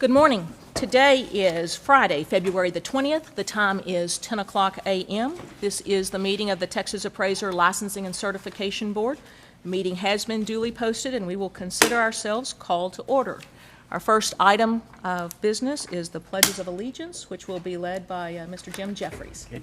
Good morning. Today is Friday, February the 20th. The time is 10 o'clock a.m. This is the meeting of the Texas Appraiser Licensing and Certification Board. The meeting has been duly posted, and we will consider ourselves called to order. Our first item of business is the Pledges of Allegiance, which will be led by Mr. Jim Jeffries. Okay.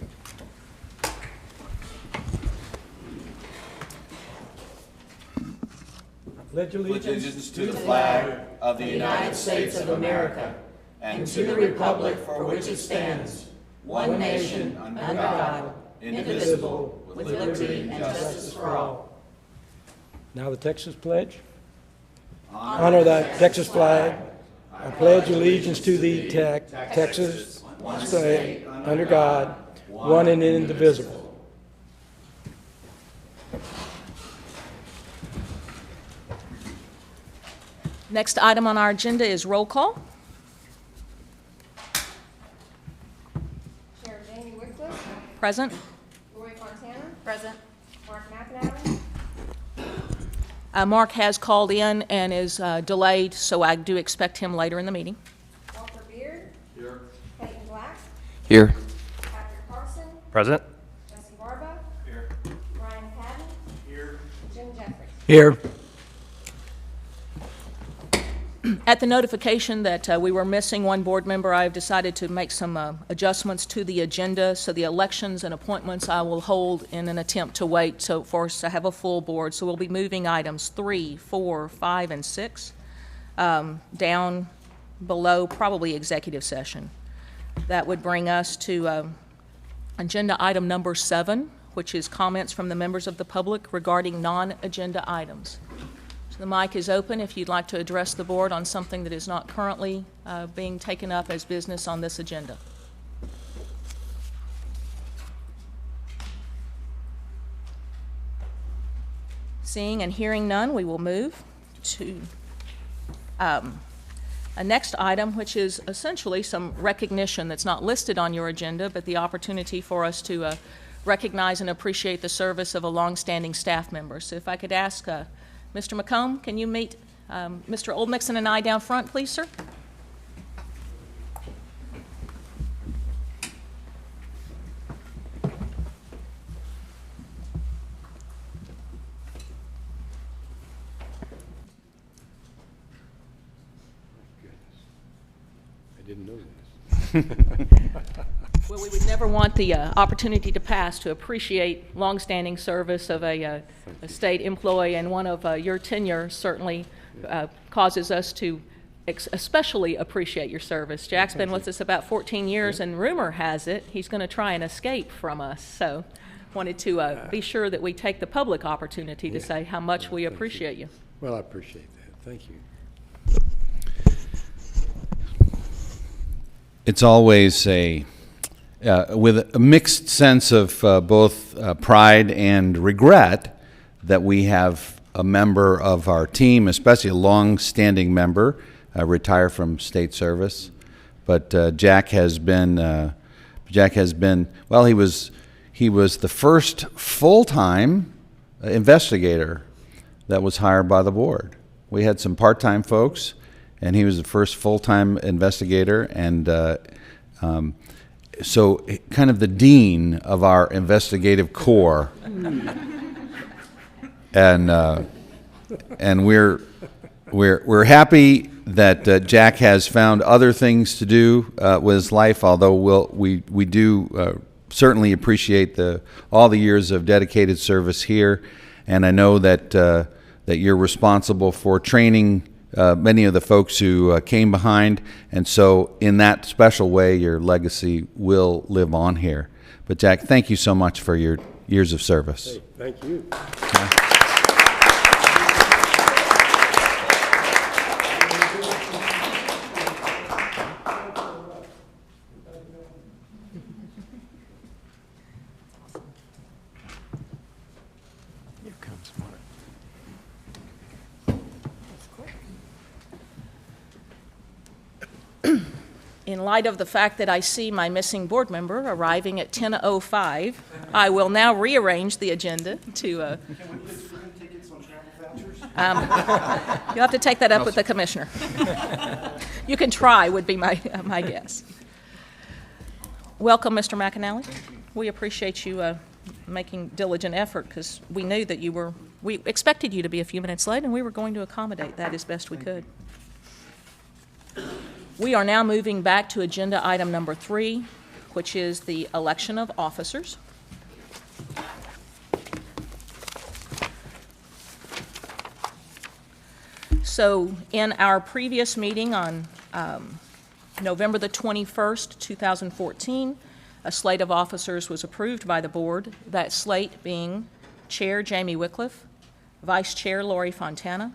Pledge allegiance to the flag of the United States of America and to the republic for which it stands, one nation, under God, indivisible, with liberty and justice for all. Now the Texas Pledge. Honor the Texas flag. I pledge allegiance to thee, Texas, one state, under God, one and indivisible. Next item on our agenda is roll call. Chair Jamie Wycliffe. Present. Lori Fontana. Present. Mark McAdams. Mark has called in and is delayed, so I do expect him later in the meeting. Walter Beard. Here. Clayton Black. Here. Patrick Carson. Present. Jesse Barba. Here. Ryan Patton. Here. Jim Jeffries. Here. At the notification that we were missing one board member, I have decided to make some adjustments to the agenda. So the elections and appointments I will hold in an attempt to wait for us to have a full board. So we'll be moving items 3, 4, 5, and 6 down below probably executive session. That would bring us to agenda item number 7, which is comments from the members of the public regarding non-agenda items. The mic is open if you'd like to address the board on something that is not currently being taken up as business on this agenda. Seeing and hearing none, we will move to a next item, which is essentially some recognition that's not listed on your agenda, but the opportunity for us to recognize and appreciate the service of a longstanding staff member. So if I could ask Mr. McComb, can you meet Mr. Oldmixon and I down front, please, sir? I didn't know this. Well, we would never want the opportunity to pass to appreciate longstanding service of a state employee, and one of your tenure certainly causes us to especially appreciate your service. Jack's been with us about 14 years, and rumor has it he's going to try and escape from us. So wanted to be sure that we take the public opportunity to say how much we appreciate you. Well, I appreciate that. Thank you. It's always with a mixed sense of both pride and regret that we have a member of our team, especially a long-standing member, retire from state service. But Jack has been, well, he was the first full-time investigator that was hired by the board. We had some part-time folks, and he was the first full-time investigator, and so kind of the dean of our investigative corps. And we're happy that Jack has found other things to do with his life, although we do certainly appreciate all the years of dedicated service here, and I know that you're responsible for training many of the folks who came behind, and so in that special way, your legacy will live on here. But Jack, thank you so much for your years of service. Hey, thank you. Here comes Mark. In light of the fact that I see my missing board member arriving at 10:05, I will now rearrange the agenda to You'll have to take that up with the commissioner. You can try, would be my guess. Welcome, Mr. McAnally. We appreciate you making diligent effort, because we knew that we expected you to be a few minutes late, and we were going to accommodate that as best we could. We are now moving back to agenda item number 3, which is the election of officers. So in our previous meeting on November the 21st, 2014, a slate of officers was approved by the board, that slate being Chair Jamie Wycliffe, Vice Chair Lori Fontana,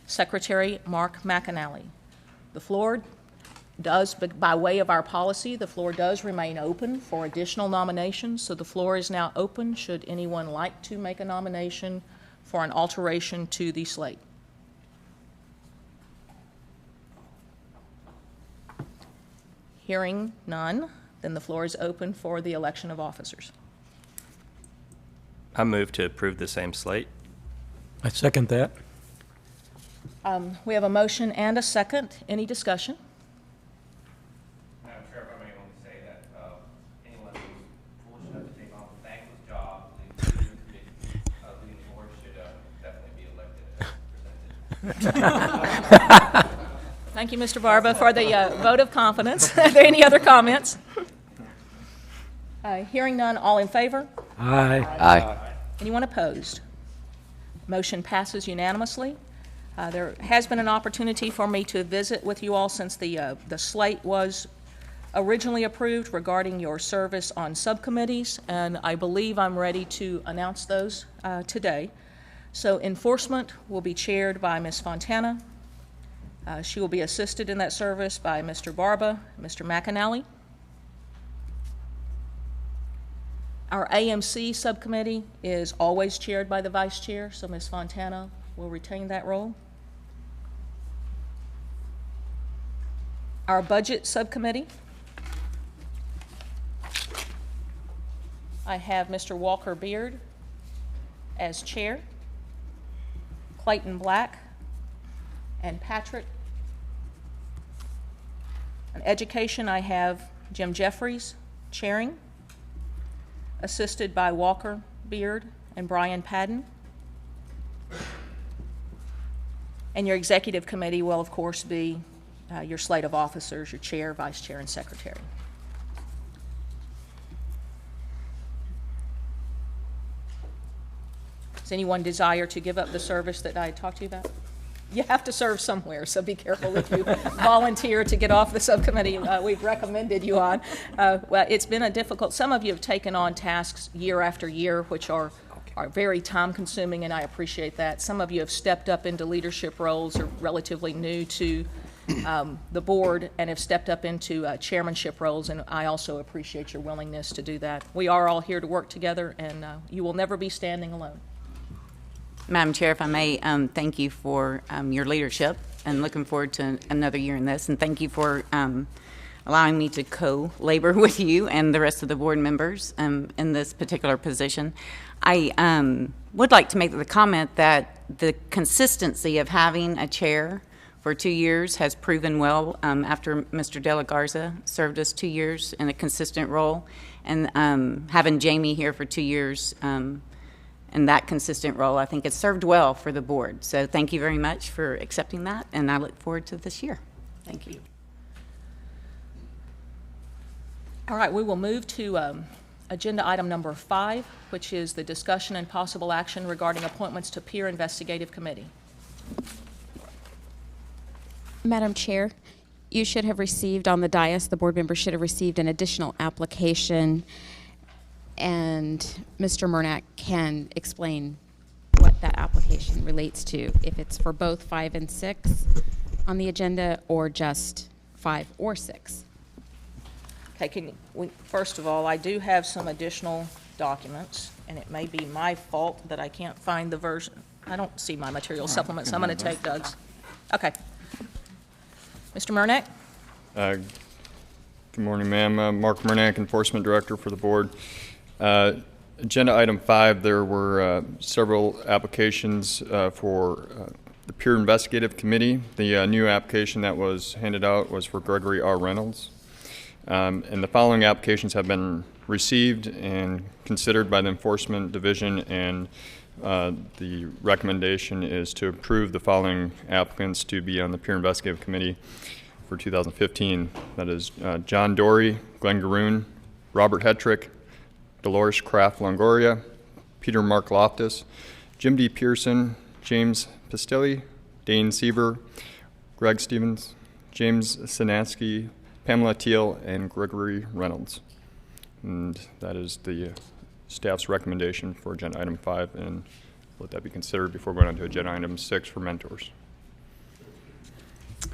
Secretary Mark McAnally. The floor does, by way of our policy, the floor does remain open for additional nominations, so the floor is now open should anyone like to make a nomination for an alteration to the slate. Hearing none, then the floor is open for the election of officers. I move to approve the same slate. I second that. We have a motion and a second. Any discussion? Madam Chair, if I may only say that anyone who's foolish enough to take on a thankless job leading the board should definitely be elected as presented. Thank you, Mr. Barba, for the vote of confidence. Are there any other comments? Hearing none, all in favor? Aye. Aye. Anyone opposed? Motion passes unanimously. There has been an opportunity for me to visit with you all since the slate was originally approved regarding your service on subcommittees, and I believe I'm ready to announce those today. So enforcement will be chaired by Ms. Fontana. She will be assisted in that service by Mr. Barba, Mr. McAnally. Our AMC subcommittee is always chaired by the vice chair, so Ms. Fontana will retain that role. Our budget subcommittee, I have Mr. Walker Beard as chair, Clayton Black, and Patrick. On education, I have Jim Jeffries chairing, assisted by Walker Beard and Brian Padden. And your executive committee will, of course, be your slate of officers, your chair, vice chair, and secretary. Does anyone desire to give up the service that I talked to you about? You have to serve somewhere, so be careful if you volunteer to get off the subcommittee we've recommended you on. Well, it's been a difficult, some of you have taken on tasks year after year, which are very time-consuming, and I appreciate that. Some of you have stepped up into leadership roles, are relatively new to the board, and have stepped up into chairmanship roles, and I also appreciate your willingness to do that. We are all here to work together, and you will never be standing alone. Madam Chair, if I may, thank you for your leadership, and looking forward to another year in this, and thank you for allowing me to co-labor with you and the rest of the board members in this particular position. I would like to make the comment that the consistency of having a chair for 2 years has proven well after Mr. De La Garza served us 2 years in a consistent role, and having Jamie here for 2 years in that consistent role, I think it's served well for the board. So thank you very much for accepting that, and I look forward to this year. Thank you. All right, we will move to agenda item number 5, which is the discussion and possible action regarding appointments to peer investigative committee. Madam Chair, you should have received on the dais, the board member should have received an additional application, and Mr. Murnack can explain what that application relates to, if it's for both 5 and 6 on the agenda, or just 5 or 6. Okay, first of all, I do have some additional documents, and it may be my fault that I can't find the version. I don't see my material supplements. I'm going to take Doug's. Okay. Mr. Murnack? Good morning, ma'am. Mark Murnack, Enforcement Director for the board. Agenda item 5, there were several applications for the Peer Investigative Committee. The new application that was handed out was for Gregory R. Reynolds. And the following applications have been received and considered by the Enforcement Division, and the recommendation is to approve the following applicants to be on the Peer Investigative Committee for 2015. That is John Dory, Glenn Garoon, Robert Hetrick, Dolores Kraft Longoria, Peter Mark Loftus, Jim D. Pearson, James Pistilli, Dane Seaver, Greg Stevens, James Sinansky, Pamela Teal, and Gregory Reynolds. And that is the staff's recommendation for agenda item 5, and let that be considered before going on to agenda item 6 for mentors.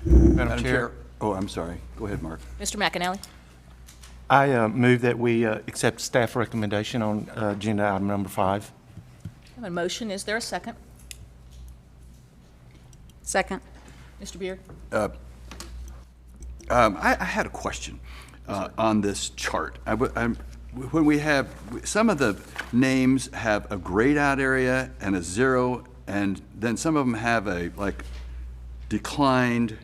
Madam Chair. Oh, I'm sorry. Go ahead, Mark. Mr. McAnally? I move that we accept staff recommendation on agenda item number 5. I have a motion. Is there a second? Second. Mr. Beard? I had a question on this chart. When we have, some of the names have a grayed out area and a 0, and then some of them have a, like, declined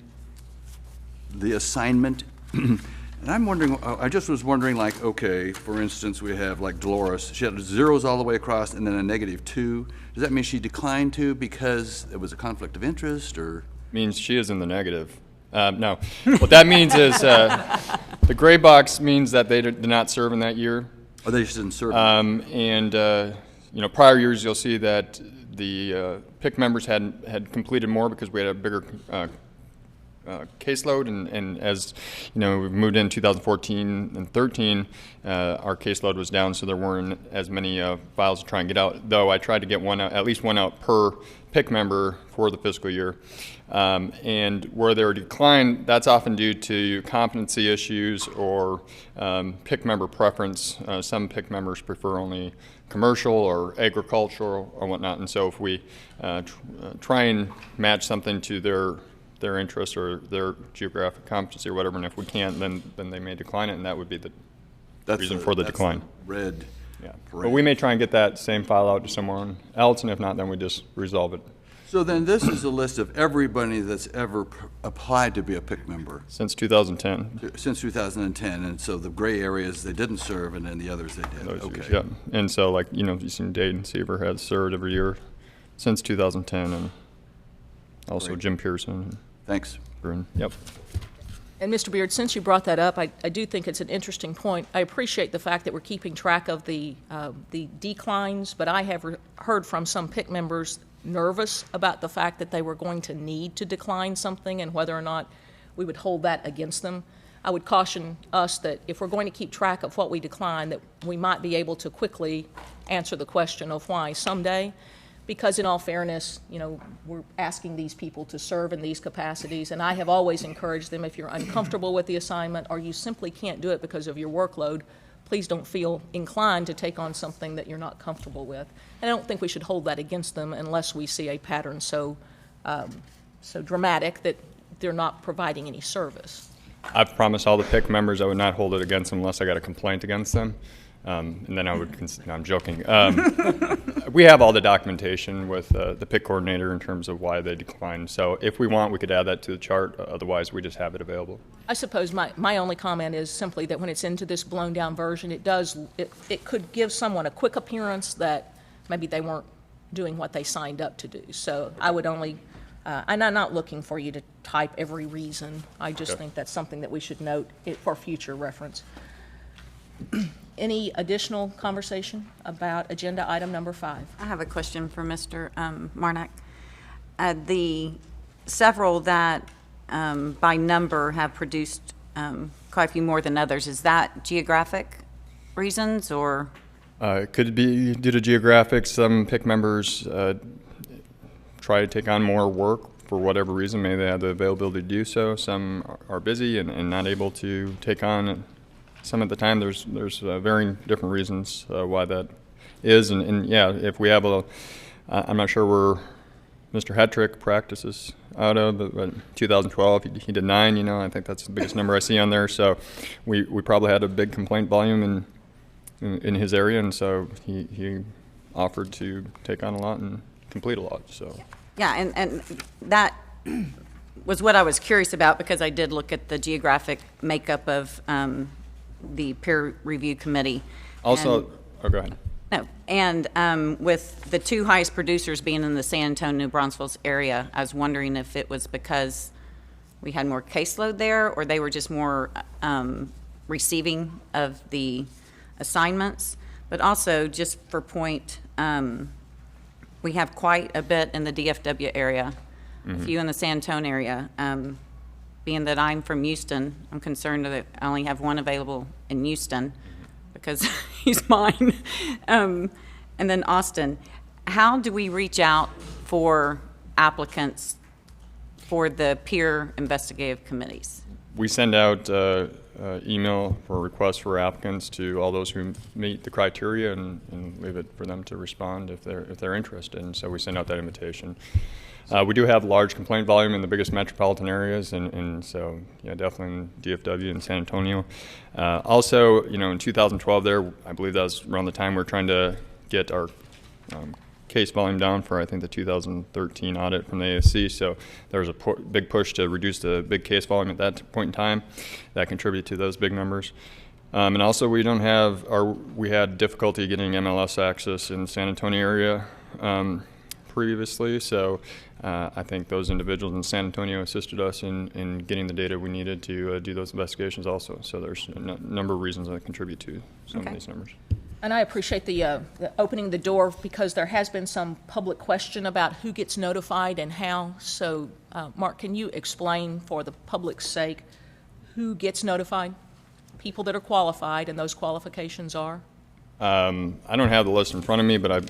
the assignment. And I'm wondering, I just was wondering, like, okay, for instance, we have like Dolores. She had zeros all the way across and then a -2. Does that mean she declined to because it was a conflict of interest, or? Means she is in the negative. No. What that means is the gray box means that they did not serve in that year. Oh, they just didn't serve. Prior years you'll see that the PIC members had completed more because we had a bigger caseload, and as you know, we moved in 2014 and 13, our caseload was down, so there weren't as many files to try and get out. Though I tried to get one out, at least one out per PIC member for the fiscal year. And where there are decline, that's often due to competency issues or PIC member preference. Some PIC members prefer only commercial or agricultural or whatnot, and so if we try and match something to their interest or their geographic competency or whatever, and if we can't, then they may decline it, and that would be the reason for the decline. Red. Yeah, but we may try and get that same file out to someone else, and if not, then we just resolve it. So then this is a list of everybody that's ever applied to be a PIC member. Since 2010. Since 2010, and so the gray areas they didn't serve, and then the others they did. Those okay. years, yeah. And so, like, you know, you've seen Dane Seaver has served every year since 2010, and also Great. Jim Pearson. Thanks. Yep. And Mr. Beard, since you brought that up, I do think it's an interesting point. I appreciate the fact that we're keeping track of the declines, but I have heard from some PIC members nervous about the fact that they were going to need to decline something and whether or not we would hold that against them. I would caution us that if we're going to keep track of what we decline, that we might be able to quickly answer the question of why someday, because in all fairness, you know, we're asking these people to serve in these capacities, and I have always encouraged them, if you're uncomfortable with the assignment or you simply can't do it because of your workload, please don't feel inclined to take on something that you're not comfortable with. And I don't think we should hold that against them unless we see a pattern so dramatic that they're not providing any service. I've promised all the PIC members I would not hold it against them unless I got a complaint against them. And then I would no, I'm joking. We have all the documentation with the PIC coordinator in terms of why they declined. So if we want, we could add that to the chart. Otherwise, we just have it available. I suppose my only comment is simply that when it's into this blown down version, it could give someone a quick appearance that maybe they weren't doing what they signed up to do. So I would only, and I'm not looking for you to type every reason. I just think that's something that we should note for future reference. Any additional conversation about agenda item number 5? I have a question for Mr. Marnak. The several that by number have produced quite a few more than others, is that geographic reasons or? It could be due to geographics. Some PIC members try to take on more work for whatever reason. Maybe they have the availability to do so. Some are busy and not able to take on some at the time. There's varying different reasons why that is. And yeah, if we have I'm not sure where Mr. Hetrick practices out of, but 2012 he did 9. You know, I think that's the biggest number I see on there. So we probably had a big complaint volume in his area, and so he offered to take on a lot and complete a lot. So Yeah, and that was what I was curious about, because I did look at the geographic makeup of the peer review committee. Also, And- oh, go ahead. No, and with the two highest producers being in the San Antonio, New Braunfels area, I was wondering if it was because we had more caseload there, or they were just more receiving of the assignments. But also, just for point, we have quite a bit in the DFW area, a few in the San Antonio area. Being that I'm from Houston, I'm concerned that I only have one available in Houston, because he's mine. And then Austin, how do we reach out for applicants for the peer investigative committees? We send out email for requests for applicants to all those who meet the criteria, and leave it for them to respond if they're interested. And so we send out that invitation. We do have large complaint volume in the biggest metropolitan areas, and so yeah, definitely in DFW and San Antonio. Also, in 2012 there, I believe that was around the time we were trying to get our case volume down for, I think, the 2013 audit from the ASC. So there was a big push to reduce the big case volume at that point in time. That contributed to those big numbers. And also, we had difficulty getting MLS access in the San Antonio area previously. So I think those individuals in San Antonio assisted us in getting the data we needed to do those investigations also. So there's a number of reasons that contribute to some of these numbers. And I appreciate the opening the door, because there has been some public question about who gets notified and how. So, Mark, can you explain for the public's sake who gets notified? People that are qualified, and those qualifications are? I don't have the list in front of me, but I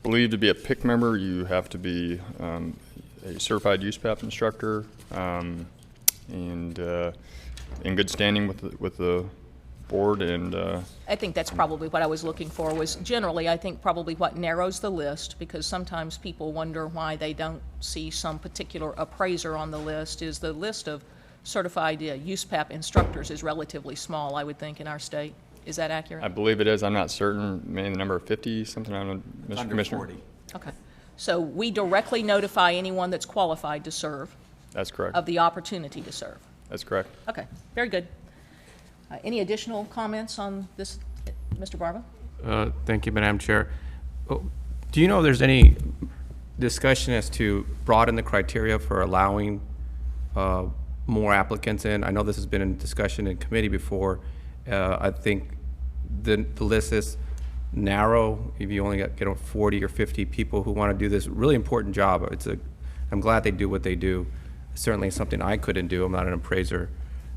believe to be a PIC member, you have to be a certified USPAP instructor and in good standing with the board. And I think that's probably what I was looking for, was generally, I think, probably what narrows the list, because sometimes people wonder why they don't see some particular appraiser on the list. Is the list of certified USPAP instructors is relatively small, I would think, in our state. Is that accurate? I believe it is. I'm not certain. Maybe the number of 50, something. I don't know, Mr. Commissioner. 40. Okay. So we directly notify anyone that's qualified to serve That's correct. of the opportunity to serve. That's correct. Okay, very good. Any additional comments on this, Mr. Barba? Thank you, Madam Chair. Do you know if there's any discussion as to broaden the criteria for allowing more applicants in? I know this has been in discussion in committee before. I think the list is narrow. If you only get 40 or 50 people who want to do this really important job, I'm glad they do what they do. Certainly something I couldn't do. I'm not an appraiser.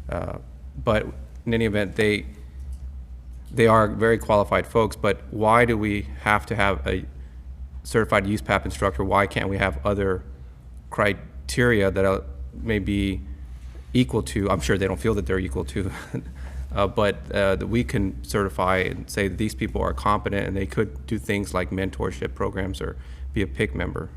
But in any event, they are very qualified folks, but why do we have to have a certified USPAP instructor? Why can't we have other criteria that may be equal to, I'm sure they don't feel that they're equal to, but that we can certify and say that these people are competent and they could do things like mentorship programs or be a PIC member?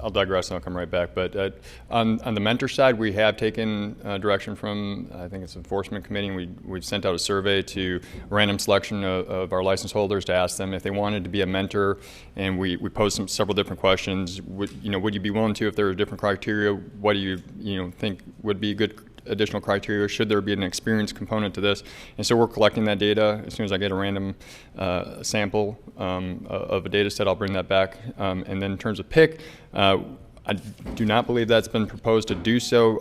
I'll digress and I'll come right back. But on the mentor side, we have taken direction from, I think it's Enforcement Committee, and we've sent out a survey to a random selection of our license holders to ask them if they wanted to be a mentor, and we posed several different questions. Would you be willing to, if there were different criteria? What do you think would be good additional criteria? Should there be an experience component to this? And so we're collecting that data. As soon as I get a random sample of a data set, I'll bring that back. And then in terms of PIC, I do not believe that's been proposed to do so.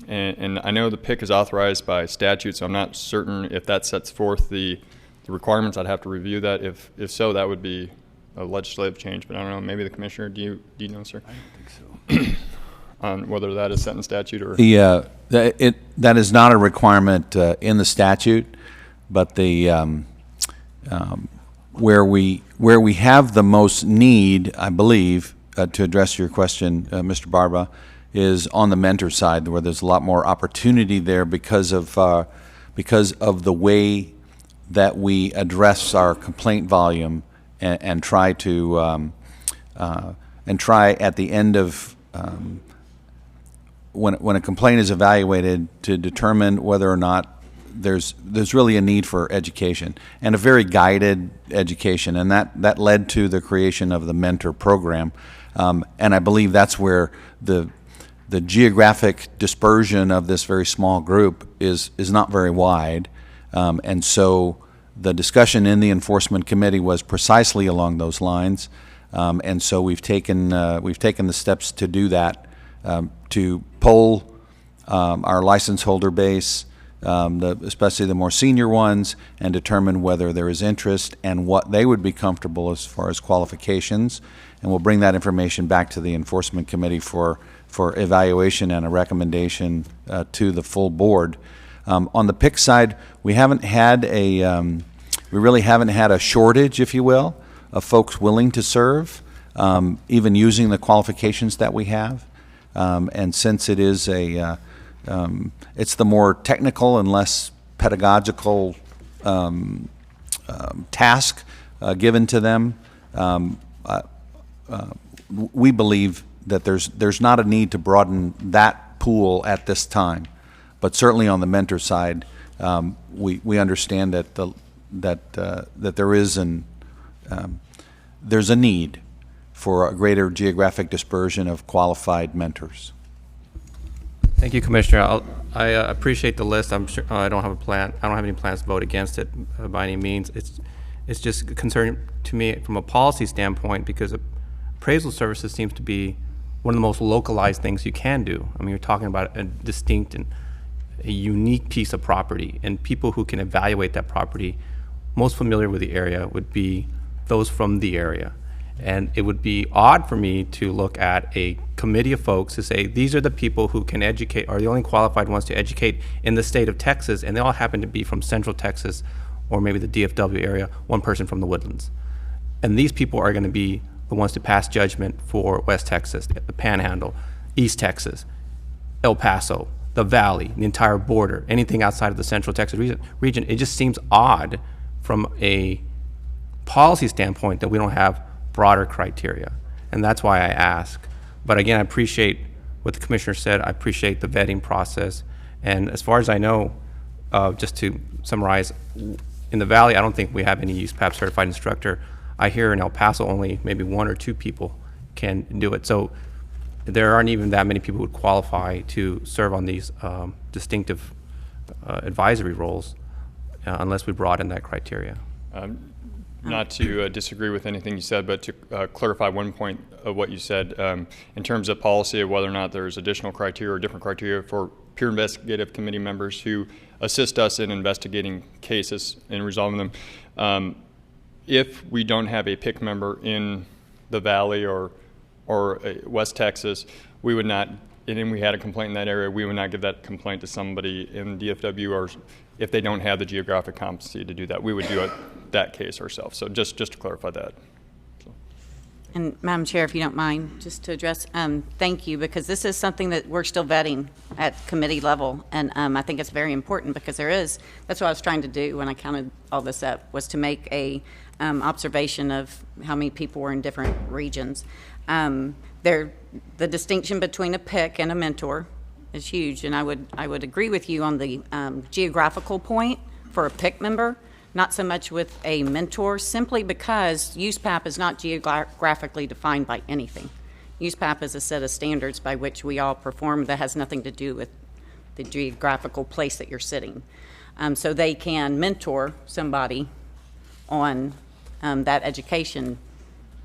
And I know the PIC is authorized by statute, so I'm not certain if that sets forth the requirements. I'd have to review that. If so, that would be a legislative change. But I don't know. Maybe the commissioner. Do you know, sir? I don't think so. On whether that is set in statute or that is not a requirement in the statute, but where we have the most need, I believe, to address your question, Mr. Barba, is on the mentor side, where there's a lot more opportunity there because of the way that we address our complaint volume and try at the end of when a complaint is evaluated to determine whether or not there's really a need for education, and a very guided education, and that led to the creation of the mentor program. And I believe that's where the geographic dispersion of this very small group is not very wide. And so the discussion in the enforcement committee was precisely along those lines. And so we've taken the steps to do that, to poll our license holder base, especially the more senior ones, and determine whether there is interest and what they would be comfortable as far as qualifications. And we'll bring that information back to the enforcement committee for evaluation and a recommendation to the full board. On the PIC side, we really haven't had a shortage, if you will, of folks willing to serve, even using the qualifications that we have. And since it is it's the more technical and less pedagogical task given to them, we believe that there's not a need to broaden that pool at this time. But certainly on the mentor side, we understand that that there is there's a need for a greater geographic dispersion of qualified mentors. Thank you, Commissioner. I appreciate the list. I'm sure I don't have a plan. I don't have any plans to vote against it by any means. It's just concerning to me from a policy standpoint, because appraisal services seems to be one of the most localized things you can do. I mean, you're talking about a distinct and a unique piece of property, and people who can evaluate that property most familiar with the area would be those from the area. And it would be odd for me to look at a committee of folks to say, these are the people who can educate, are the only qualified ones to educate in the state of Texas, and they all happen to be from Central Texas or maybe the DFW area, one person from the Woodlands. And these people are going to be the ones to pass judgment for West Texas, the Panhandle, East Texas, El Paso, the Valley, the entire border, anything outside of the Central Texas region. It just seems odd from a policy standpoint that we don't have broader criteria, and that's why I ask. But again, I appreciate what the commissioner said. I appreciate the vetting process, and as far as I know, just to summarize, in the Valley, I don't think we have any USPAP certified instructor. I hear in El Paso only maybe 1 or 2 people can do it. So there aren't even that many people who would qualify to serve on these distinctive advisory roles unless we broaden that criteria. Not to disagree with anything you said, but to clarify one point of what you said in terms of policy of whether or not there's additional criteria or different criteria for peer investigative committee members who assist us in investigating cases and resolving them. If we don't have a PIC member in the Valley or West Texas, we would not, and we had a complaint in that area, we would not give that complaint to somebody in DFW, or if they don't have the geographic competency to do that, we would do that case ourselves. So just to clarify that. So. And Madam Chair, if you don't mind, just to address, thank you, because this is something that we're still vetting at committee level, and I think it's very important because that's what I was trying to do when I counted all this up, was to make a observation of how many people were in different regions. The distinction between a PIC and a mentor is huge, and I would agree with you on the geographical point for a PIC member, not so much with a mentor, simply because USPAP is not geographically defined by anything. USPAP is a set of standards by which we all perform that has nothing to do with the geographical place that you're sitting. So they can mentor somebody on that education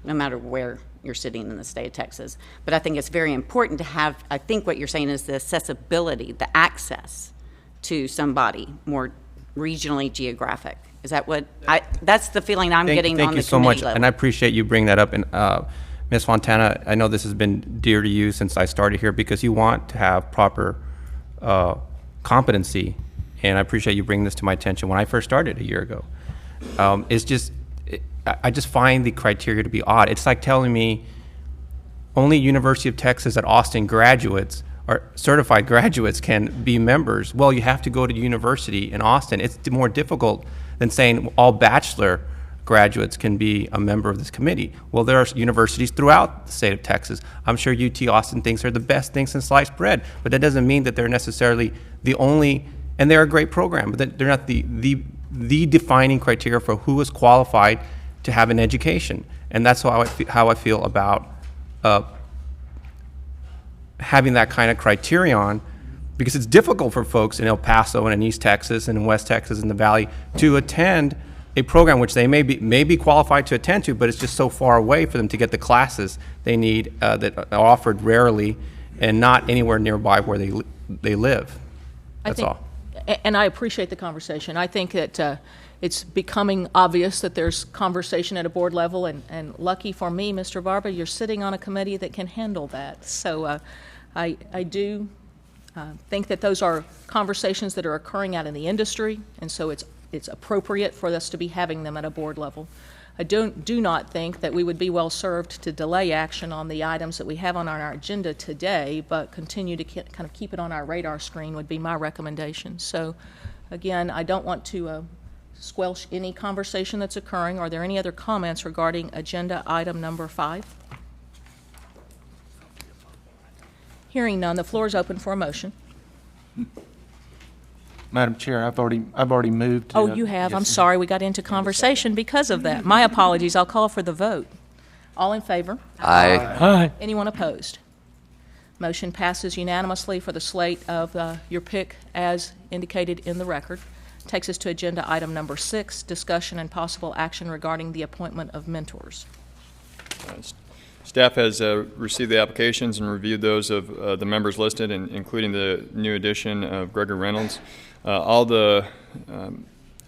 no matter where you're sitting in the state of Texas. But I think it's very important to have, I think what you're saying is the accessibility, the access to somebody more regionally geographic. Is that what, that's the feeling I'm getting on the committee level. Thank you so much, and I appreciate you bringing that up. And Ms. Fontana, I know this has been dear to you since I started here because you want to have proper competency, and I appreciate you bringing this to my attention when I first started a year ago. I just find the criteria to be odd. It's like telling me only University of Texas at Austin graduates or certified graduates can be members. Well, you have to go to university in Austin. It's more difficult than saying all bachelor graduates can be a member of this committee. Well, there are universities throughout the state of Texas. I'm sure UT Austin thinks they're the best thing since sliced bread, but that doesn't mean that they're necessarily the only, and they're a great program, but they're not the defining criteria for who is qualified to have an education. And that's how I feel about having that kind of criterion, because it's difficult for folks in El Paso and in East Texas and in West Texas and the Valley to attend a program which they may be qualified to attend to, but it's just so far away for them to get the classes they need that are offered rarely and not anywhere nearby where they live. That's all. And I appreciate the conversation. I think that it's becoming obvious that there's conversation at a board level, and lucky for me, Mr. Barba, you're sitting on a committee that can handle that. So I do think that those are conversations that are occurring out in the industry, and so it's appropriate for us to be having them at a board level. I do not think that we would be well served to delay action on the items that we have on our agenda today, but continue to kind of keep it on our radar screen would be my recommendation. So again, I don't want to squelch any conversation that's occurring. Are there any other comments regarding agenda item number 5? Hearing none, the floor is open for a motion. Madam Chair, I've already moved. Oh, you have? Yes. I'm sorry, we got into conversation because of that. My apologies. I'll call for the vote. All in favor? Aye. Aye. Anyone opposed? Motion passes unanimously for the slate of your pick as indicated in the record. Takes us to agenda item number 6, discussion and possible action regarding the appointment of mentors. Staff has received the applications and reviewed those of the members listed, including the new addition of Gregory Reynolds. All the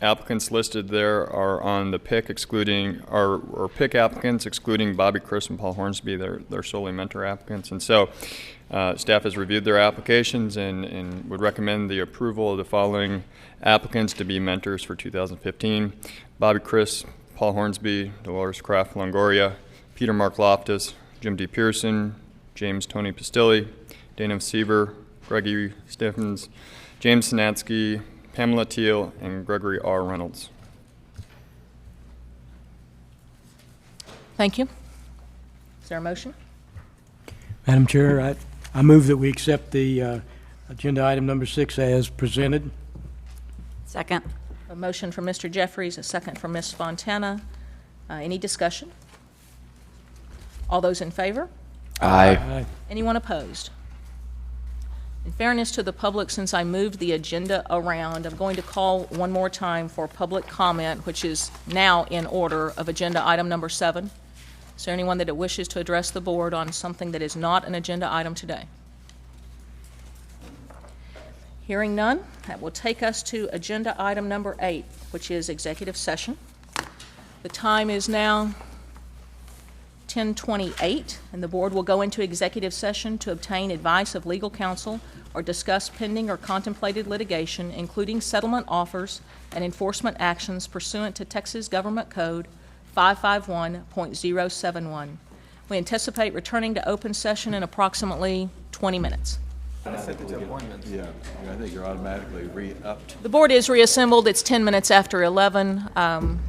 applicants listed there are on the pick, excluding or pick applicants, excluding Bobby Chris and Paul Hornsby. They're solely mentor applicants, and so staff has reviewed their applications and would recommend the approval of the following applicants to be mentors for 2015: Bobby Chris, Paul Hornsby, Dolores Kraft Longoria, Peter Mark Loftus, Jim D. Pearson, James Tony Pastilli, Dana Seaver, Gregory Stiffens, James Sinatsky, Pamela Teal, and Gregory R. Reynolds. Thank you. Is there a motion? Madam Chair, I move that we accept the agenda item number 6 as presented. Second. A motion from Mr. Jeffries, a second from Ms. Fontana. Any discussion? All those in favor? Aye. Anyone opposed? In fairness to the public, since I moved the agenda around, I'm going to call one more time for public comment, which is now in order of agenda item number 7. Is there anyone that wishes to address the board on something that is not an agenda item today? Hearing none, that will take us to agenda item number 8, which is executive session. The time is now 10:28, and the board will go into executive session to obtain advice of legal counsel or discuss pending or contemplated litigation, including settlement offers and enforcement actions pursuant to Texas Government Code 551.071. We anticipate returning to open session in approximately 20 minutes. Yeah, I think you're automatically re-upped. The board is reassembled. It's 10 minutes after 11.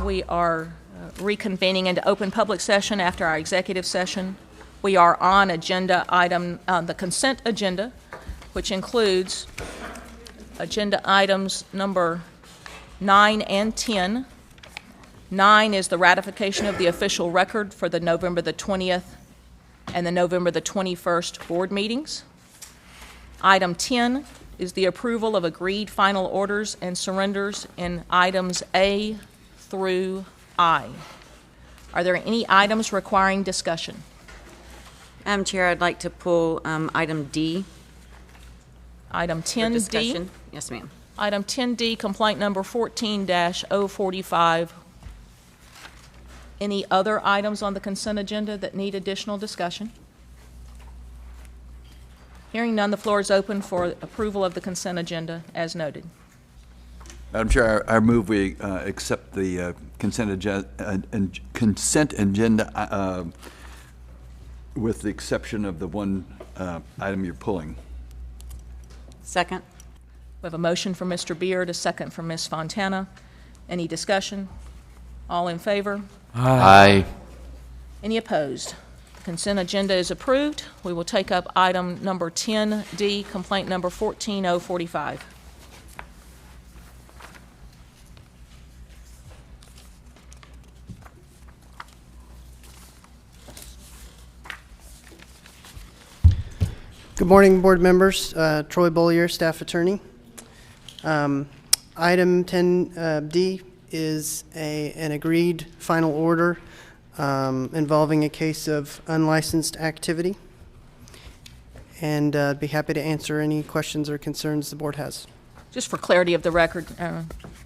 We are reconvening into open public session after our executive session. We are on agenda item, the consent agenda, which includes agenda items number 9 and 10. 9 is the ratification of the official record for the November the 20th and the November the 21st board meetings. Item 10 is the approval of agreed final orders and surrenders in items A through I. Are there any items requiring discussion? Madam Chair, I'd like to pull item D. Item for 10D. discussion. Yes, ma'am. Item 10D, complaint number 14-045. Any other items on the consent agenda that need additional discussion? Hearing none, the floor is open for approval of the consent agenda as noted. Madam Chair, I move we accept the consent agenda with the exception of the one item you're pulling. Second. We have a motion from Mr. Beard, a second from Ms. Fontana. Any discussion? All in favor? Aye. Any opposed? The consent agenda is approved. We will take up item number 10D, complaint number 14-045. Good morning, board members. Troy Bollier, staff attorney. Item 10D is an agreed final order involving a case of unlicensed activity. And I'd be happy to answer any questions or concerns the board has. Just for clarity of the record,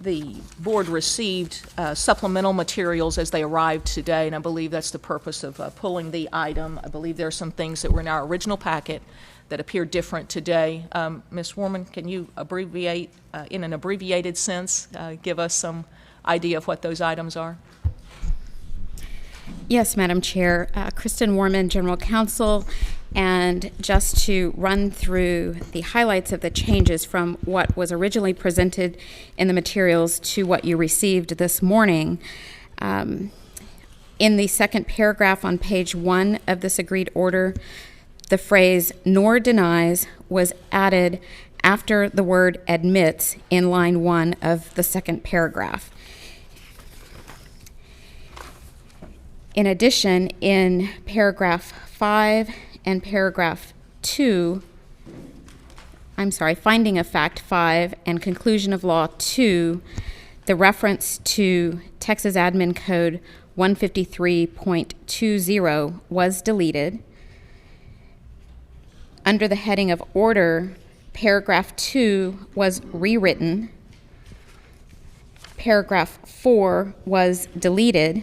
the board received supplemental materials as they arrived today, and I believe that's the purpose of pulling the item. I believe there are some things that were in our original packet that appear different today. Ms. Warman, can you abbreviate, in an abbreviated sense, give us some idea of what those items are? Yes, Madam Chair. Kristen Warman, General Counsel. And just to run through the highlights of the changes from what was originally presented in the materials to what you received this morning. In the second paragraph on page 1 of this agreed order, the phrase "nor denies" was added after the word "admits" in line 1 of the second paragraph. In addition, in paragraph 5 and paragraph 2, finding of fact 5 and conclusion of law 2, the reference to Texas Admin Code 153.20 was deleted. Under the heading of order, paragraph 2 was rewritten. Paragraph 4 was deleted.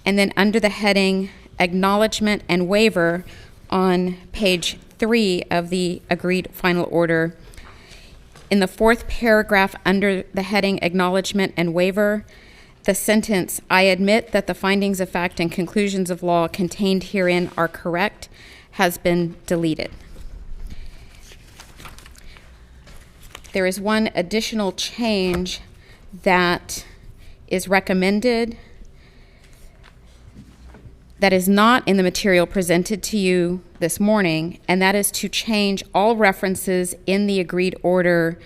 And then under the heading acknowledgement and waiver on page 3 of the agreed final order, in the fourth paragraph under the heading acknowledgement and waiver, the sentence, "I admit that the findings of fact and conclusions of law contained herein are correct," has been deleted. There is one additional change that is recommended that is not in the material presented to you this morning, and that is to change all references in the agreed order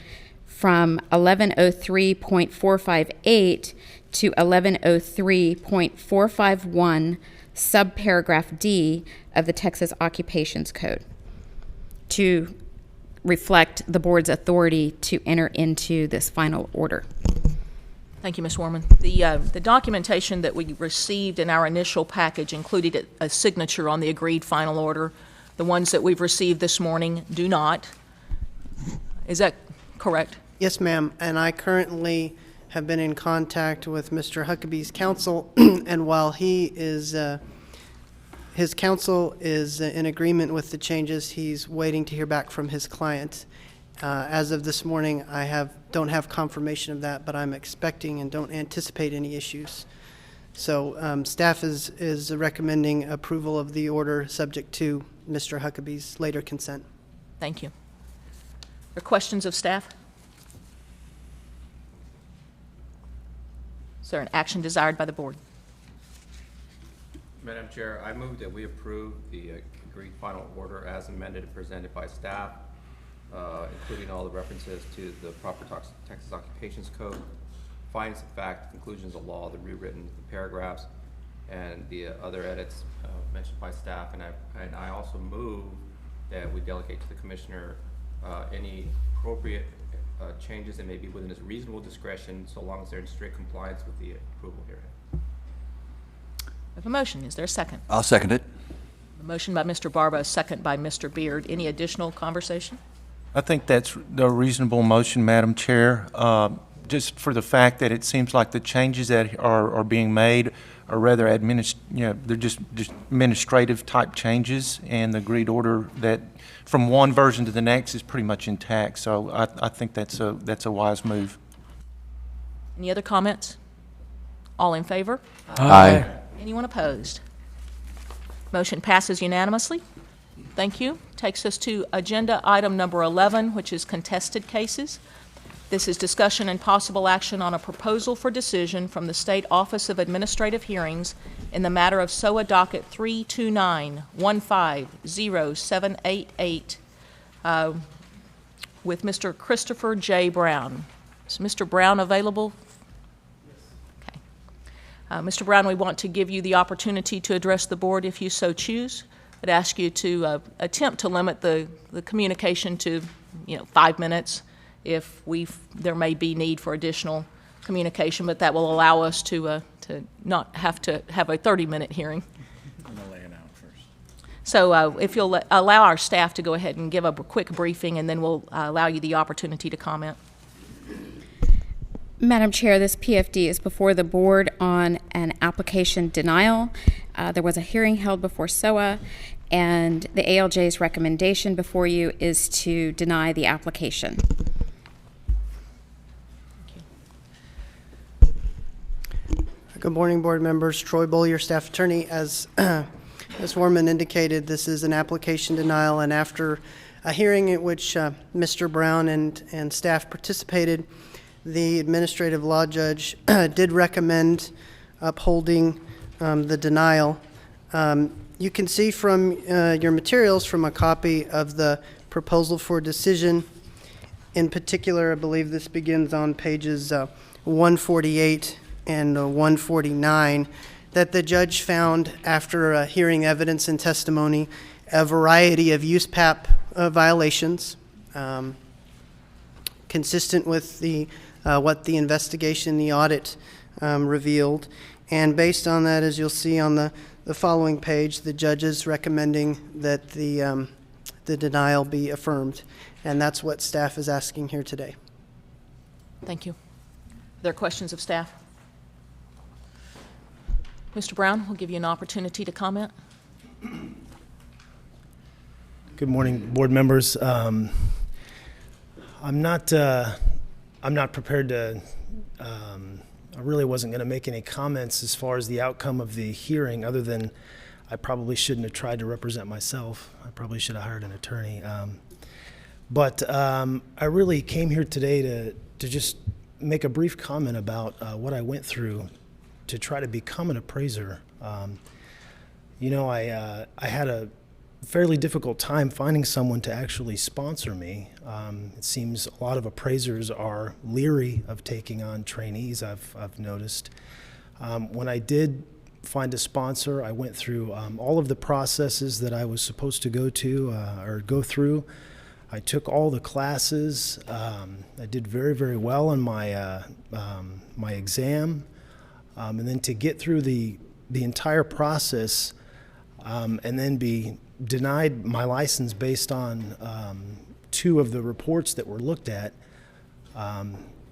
from 1103.458 to 1103.451 subparagraph D of the Texas Occupations Code to reflect the board's authority to enter into this final order. Thank you, Ms. Warman. The documentation that we received in our initial package included a signature on the agreed final order. The ones that we've received this morning do not. Is that correct? Yes, ma'am. And I currently have been in contact with Mr. Huckabee's counsel, and while he is, his counsel is in agreement with the changes, he's waiting to hear back from his client. As of this morning, I don't have confirmation of that, but I'm expecting and don't anticipate any issues. So staff is recommending approval of the order subject to Mr. Huckabee's later consent. Thank you. Are questions of staff? Is there an action desired by the board? Madam Chair, I move that we approve the agreed final order as amended and presented by staff, including all the references to the proper Texas Occupations Code, findings of fact, conclusions of law, the rewritten paragraphs, and the other edits mentioned by staff. And I also move that we delegate to the commissioner any appropriate changes that may be within his reasonable discretion, so long as they're in strict compliance with the approval herein. We have a motion. Is there a second? I'll second it. A motion by Mr. Barba, a second by Mr. Beard. Any additional conversation? I think that's a reasonable motion, Madam Chair, just for the fact that it seems like the changes that are being made are rather they're just administrative type changes, and the agreed order that from one version to the next is pretty much intact. So I think that's a wise move. Any other comments? All in favor? Aye. Anyone opposed? Motion passes unanimously. Thank you. Takes us to agenda item number 11, which is contested cases. This is discussion and possible action on a proposal for decision from the State Office of Administrative Hearings in the matter of SOA docket 329-150-788 with Mr. Christopher J. Brown. Is Mr. Brown available? Yes. Okay. Mr. Brown, we want to give you the opportunity to address the board if you so choose. I'd ask you to attempt to limit the communication to, 5 minutes if there may be need for additional communication, but that will allow us to not have to have a 30-minute hearing. I'm going to lay it out first. So if you'll allow our staff to go ahead and give a quick briefing, and then we'll allow you the opportunity to comment. Madam Chair, this PFD is before the board on an application denial. There was a hearing held before SOA, and the ALJ's recommendation before you is to deny the application. Good morning, board members. Troy Bollier, staff attorney. As Warman indicated, this is an application denial, and after a hearing at which Mr. Brown and staff participated, the administrative law judge did recommend upholding the denial. You can see from your materials from a copy of the proposal for decision. In particular, I believe this begins on pages 148 and 149, that the judge found, after hearing evidence and testimony, a variety of USPAP violations, consistent with what the investigation, the audit revealed. And based on that, as you'll see on the following page, the judge is recommending that the denial be affirmed. And that's what staff is asking here today. Thank you. Are there questions of staff? Mr. Brown, we'll give you an opportunity to comment. Good morning, board members. I'm not prepared to. I really wasn't going to make any comments as far as the outcome of the hearing, other than I probably shouldn't have tried to represent myself. I probably should have hired an attorney. But I really came here today to just make a brief comment about what I went through to try to become an appraiser. I had a fairly difficult time finding someone to actually sponsor me. It seems a lot of appraisers are leery of taking on trainees, I've noticed. When I did find a sponsor, I went through all of the processes that I was supposed to go through. I took all the classes. I did very, very well on my exam. And then to get through the entire process and then be denied my license based on 2 of the reports that were looked at,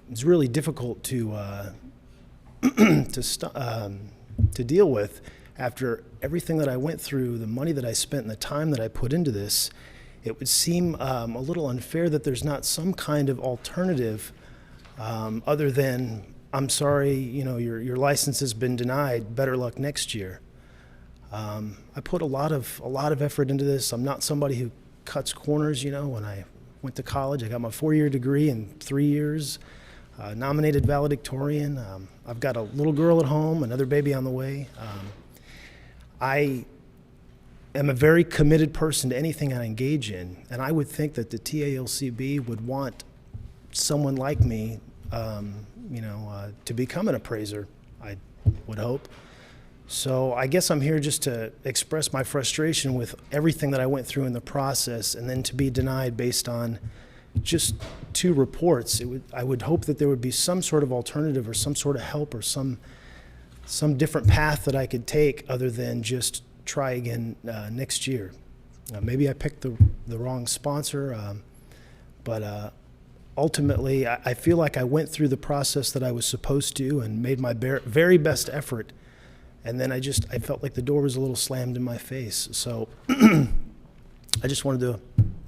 it's really difficult to deal with. After everything that I went through, the money that I spent and the time that I put into this, it would seem a little unfair that there's not some kind of alternative other than, I'm sorry, your license has been denied. Better luck next year. I put a lot of effort into this. I'm not somebody who cuts corners. When I went to college, I got my 4-year degree in 3 years. Nominated valedictorian. I've got a little girl at home, another baby on the way. I am a very committed person to anything I engage in, and I would think that the TALCB would want someone like me to become an appraiser, I would hope. So I guess I'm here just to express my frustration with everything that I went through in the process, and then to be denied based on just 2 reports. I would hope that there would be some sort of alternative or some sort of help or some different path that I could take other than just try again next year. Maybe I picked the wrong sponsor, but ultimately, I feel like I went through the process that I was supposed to and made my very best effort, and then I felt like the door was a little slammed in my face. So I just wanted to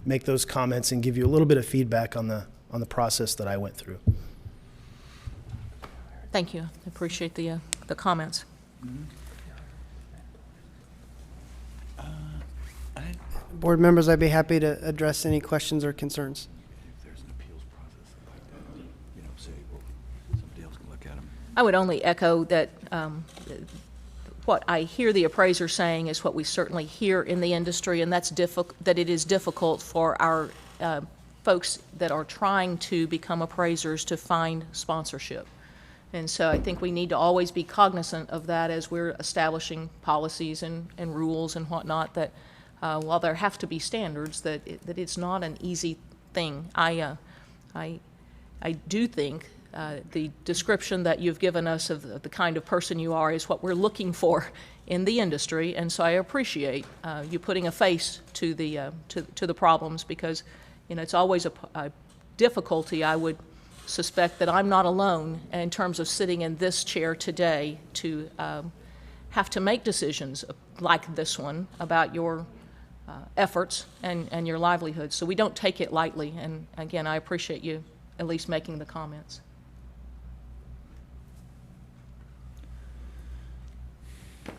make those comments and give you a little bit of feedback on the process that I went through. Thank you. I appreciate the comments. Board members, I'd be happy to address any questions or concerns. I would only echo that what I hear the appraiser saying is what we certainly hear in the industry, and that's that it is difficult for our folks that are trying to become appraisers to find sponsorship. And so I think we need to always be cognizant of that as we're establishing policies and rules and whatnot, that while there have to be standards, that it's not an easy thing. I do think the description that you've given us of the kind of person you are is what we're looking for in the industry, and so I appreciate you putting a face to the problems, because it's always a difficulty. I would suspect that I'm not alone in terms of sitting in this chair today to have to make decisions like this one about your efforts and your livelihood. So we don't take it lightly, and again, I appreciate you at least making the comments.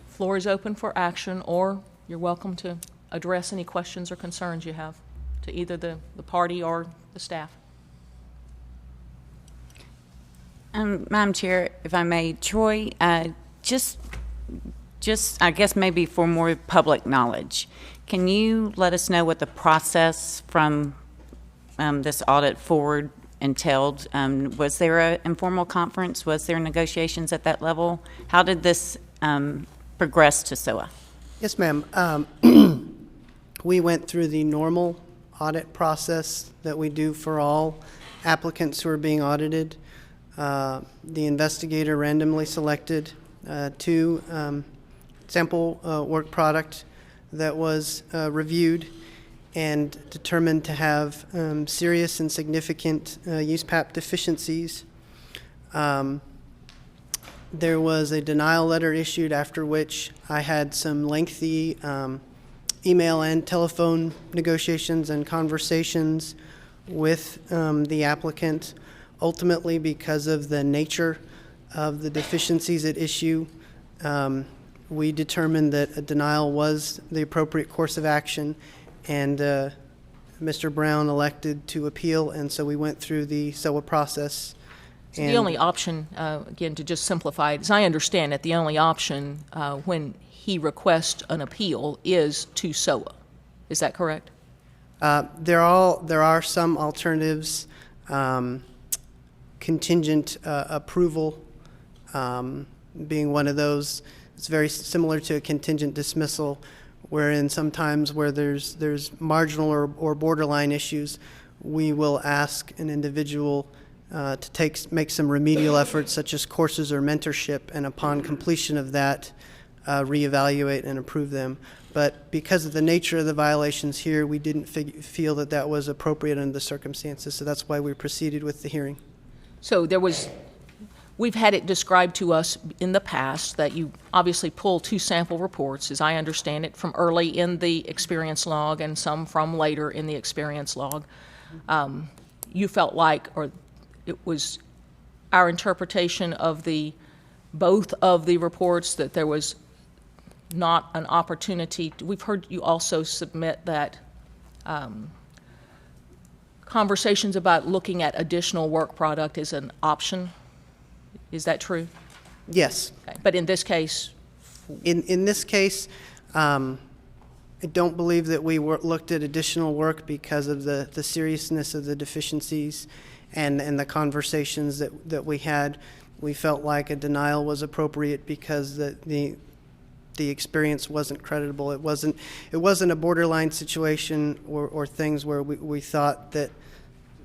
Floor is open for action, or you're welcome to address any questions or concerns you have to either the party or the staff. Madam Chair, if I may, Troy, just I guess maybe for more public knowledge, can you let us know what the process from this audit forward entailed? Was there an informal conference? Was there negotiations at that level? How did this progress to SOA? Yes, ma'am. We went through the normal audit process that we do for all applicants who are being audited. The investigator randomly selected two sample work product that was reviewed and determined to have serious and significant USPAP deficiencies. There was a denial letter issued, after which I had some lengthy email and telephone negotiations and conversations with the applicant. Ultimately, because of the nature of the deficiencies at issue, we determined that a denial was the appropriate course of action, and Mr. Brown elected to appeal, and so we went through the SOA process. So the only option, again, to just simplify it, as I understand it, the only option when he requests an appeal is to SOA. Is that correct? There are some alternatives. Contingent approval being one of those. It's very similar to a contingent dismissal, wherein sometimes where there's marginal or borderline issues, we will ask an individual to make some remedial efforts, such as courses or mentorship, and upon completion of that, reevaluate and approve them. But because of the nature of the violations here, we didn't feel that that was appropriate under the circumstances, so that's why we proceeded with the hearing. So we've had it described to us in the past that you obviously pull two sample reports, as I understand it, from early in the experience log and some from later in the experience log. You felt like, or it was our interpretation of both of the reports, that there was not an opportunity. We've heard you also submit that conversations about looking at additional work product is an option. Is that true? Yes. Okay. But in this case? In this case, I don't believe that we looked at additional work because of the seriousness of the deficiencies and the conversations that we had. We felt like a denial was appropriate because the experience wasn't creditable. It wasn't a borderline situation or things where we thought that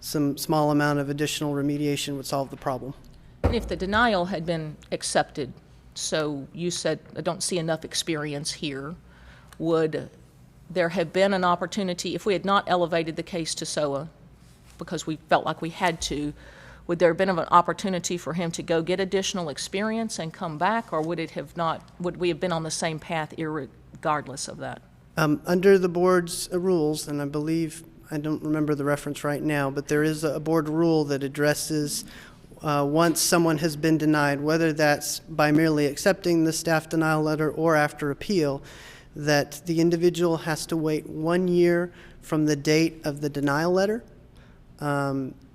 some small amount of additional remediation would solve the problem. And if the denial had been accepted, so you said, I don't see enough experience here, would there have been an opportunity, if we had not elevated the case to SOA, because we felt like we had to, would there have been an opportunity for him to go get additional experience and come back, or would we have been on the same path regardless of that? Under the board's rules, and I believe, I don't remember the reference right now, but there is a board rule that addresses once someone has been denied, whether that's by merely accepting the staff denial letter or after appeal, that the individual has to wait 1 year from the date of the denial letter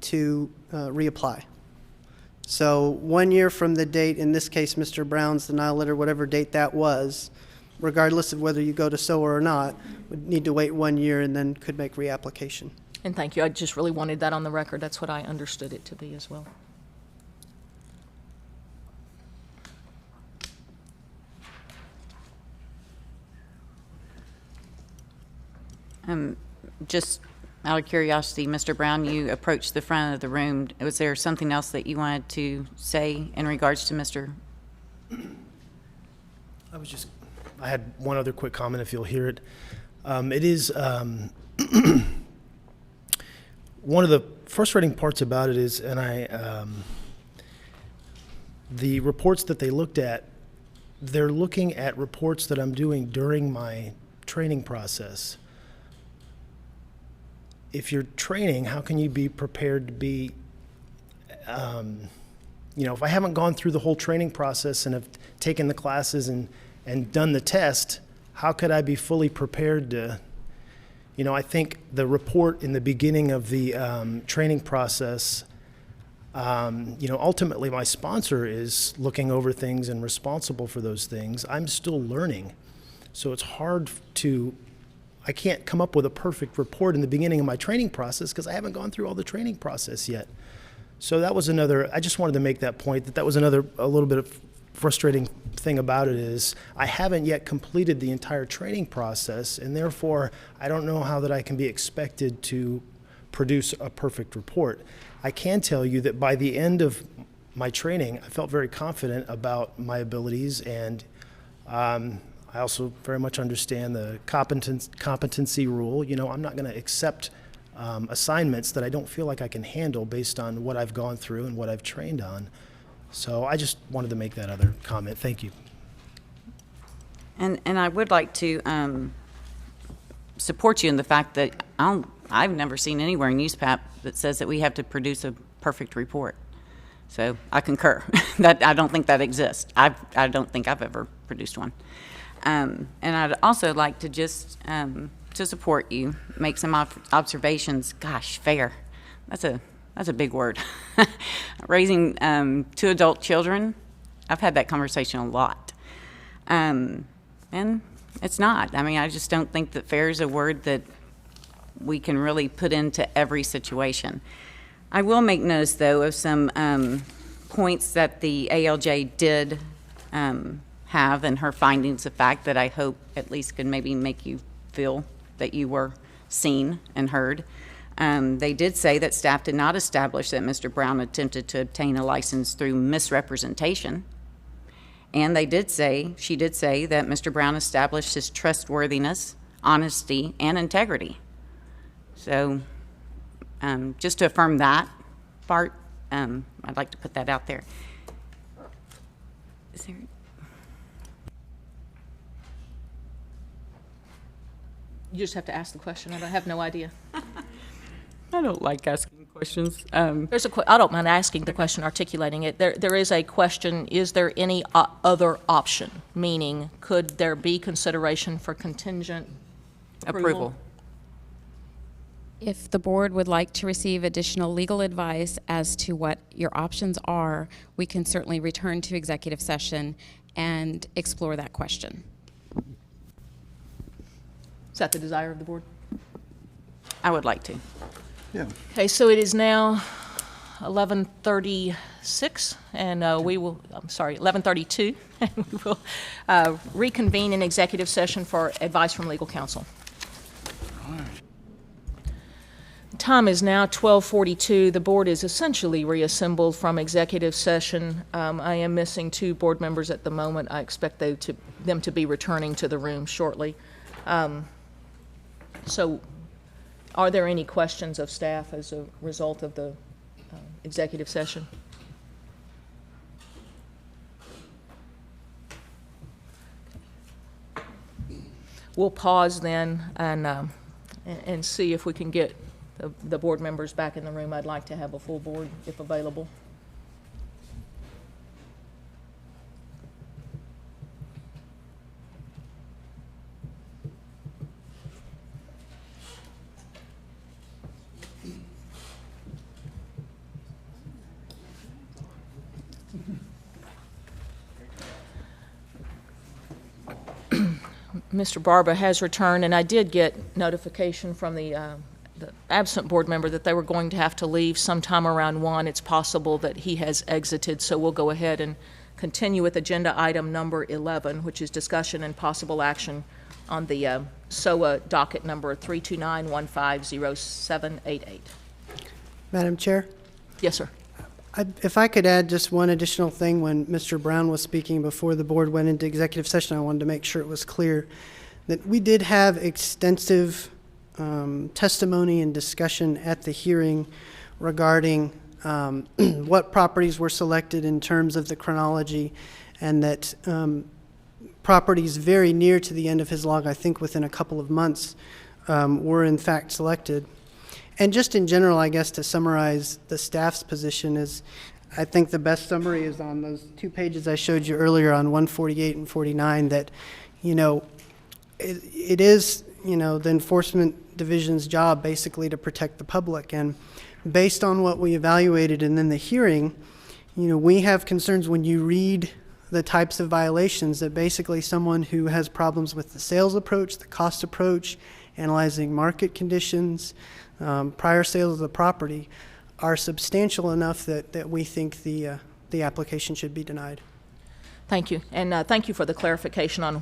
to reapply. So 1 year from the date, in this case, Mr. Brown's denial letter, whatever date that was, regardless of whether you go to SOA or not, would need to wait 1 year and then could make reapplication. And thank you. I just really wanted that on the record. That's what I understood it to be as well. Just out of curiosity, Mr. Brown, you approached the front of the room. Was there something else that you wanted to say in regards to Mr.? I had one other quick comment, if you'll hear it. It is, one of the frustrating parts about it is, the reports that they looked at, they're looking at reports that I'm doing during my training process. If you're training, how can you be prepared to be, if I haven't gone through the whole training process and have taken the classes and done the test, how could I be fully prepared to, I think the report in the beginning of the training process, ultimately my sponsor is looking over things and responsible for those things. I'm still learning. So it's hard I can't come up with a perfect report in the beginning of my training process because I haven't gone through all the training process yet. So that was I just wanted to make that point, that was a little bit of frustrating thing about it is I haven't yet completed the entire training process, and therefore I don't know how that I can be expected to produce a perfect report. I can tell you that by the end of my training, I felt very confident about my abilities, and I also very much understand the competency rule. I'm not going to accept assignments that I don't feel like I can handle based on what I've gone through and what I've trained on. So I just wanted to make that other comment. Thank you. And I would like to support you in the fact that I've never seen anywhere in USPAP that says that we have to produce a perfect report. So I concur. That I don't think that exists. I don't think I've ever produced one. And I'd also like to just to support you, make some observations. Gosh, fair. That's a big word. Raising 2 adult children, I've had that conversation a lot. And it's not. I mean, I just don't think that fair is a word that we can really put into every situation. I will make notice, though, of some points that the ALJ did have in her findings of fact that I hope at least could maybe make you feel that you were seen and heard. They did say that staff did not establish that Mr. Brown attempted to obtain a license through misrepresentation. And she did say that Mr. Brown established his trustworthiness, honesty, and integrity. So just to affirm that part, I'd like to put that out there. Is there... You just have to ask the question. I have no idea. I don't like asking questions. I don't mind asking the question, articulating it. There is a question, is there any other option? Meaning, could there be consideration for contingent approval? If the board would like to receive additional legal advice as to what your options are, we can certainly return to executive session and explore that question. Is that the desire of the board? I would like to. Yeah. Okay, so it is now 11:36, and 11:32, and we will reconvene in executive session for advice from legal counsel. The time is now 12:42. The board is essentially reassembled from executive session. I am missing 2 board members at the moment. I expect them to be returning to the room shortly. So are there any questions of staff as a result of the executive session? We'll pause then and see if we can get the board members back in the room. I'd like to have a full board if available. Mr. Barba has returned, and I did get notification from the absent board member that they were going to have to leave sometime around 1. It's possible that he has exited, so we'll go ahead and continue with agenda item number 11, which is discussion and possible action on the SOA docket number 329150788. Madam Chair, Yes, sir. if I could add just one additional thing, when Mr. Brown was speaking before the board went into executive session, I wanted to make sure it was clear that we did have extensive testimony and discussion at the hearing regarding what properties were selected in terms of the chronology, and that properties very near to the end of his log, I think within a couple of months, were in fact selected. And just in general, I guess to summarize the staff's position is, I think the best summary is on those 2 pages I showed you earlier on 148 and 49, that, it is, the enforcement division's job basically to protect the public. And based on what we evaluated and then the hearing, we have concerns when you read the types of violations that basically someone who has problems with the sales approach, the cost approach, analyzing market conditions, prior sales of the property, are substantial enough that we think the application should be denied. Thank you. And thank you for the clarification on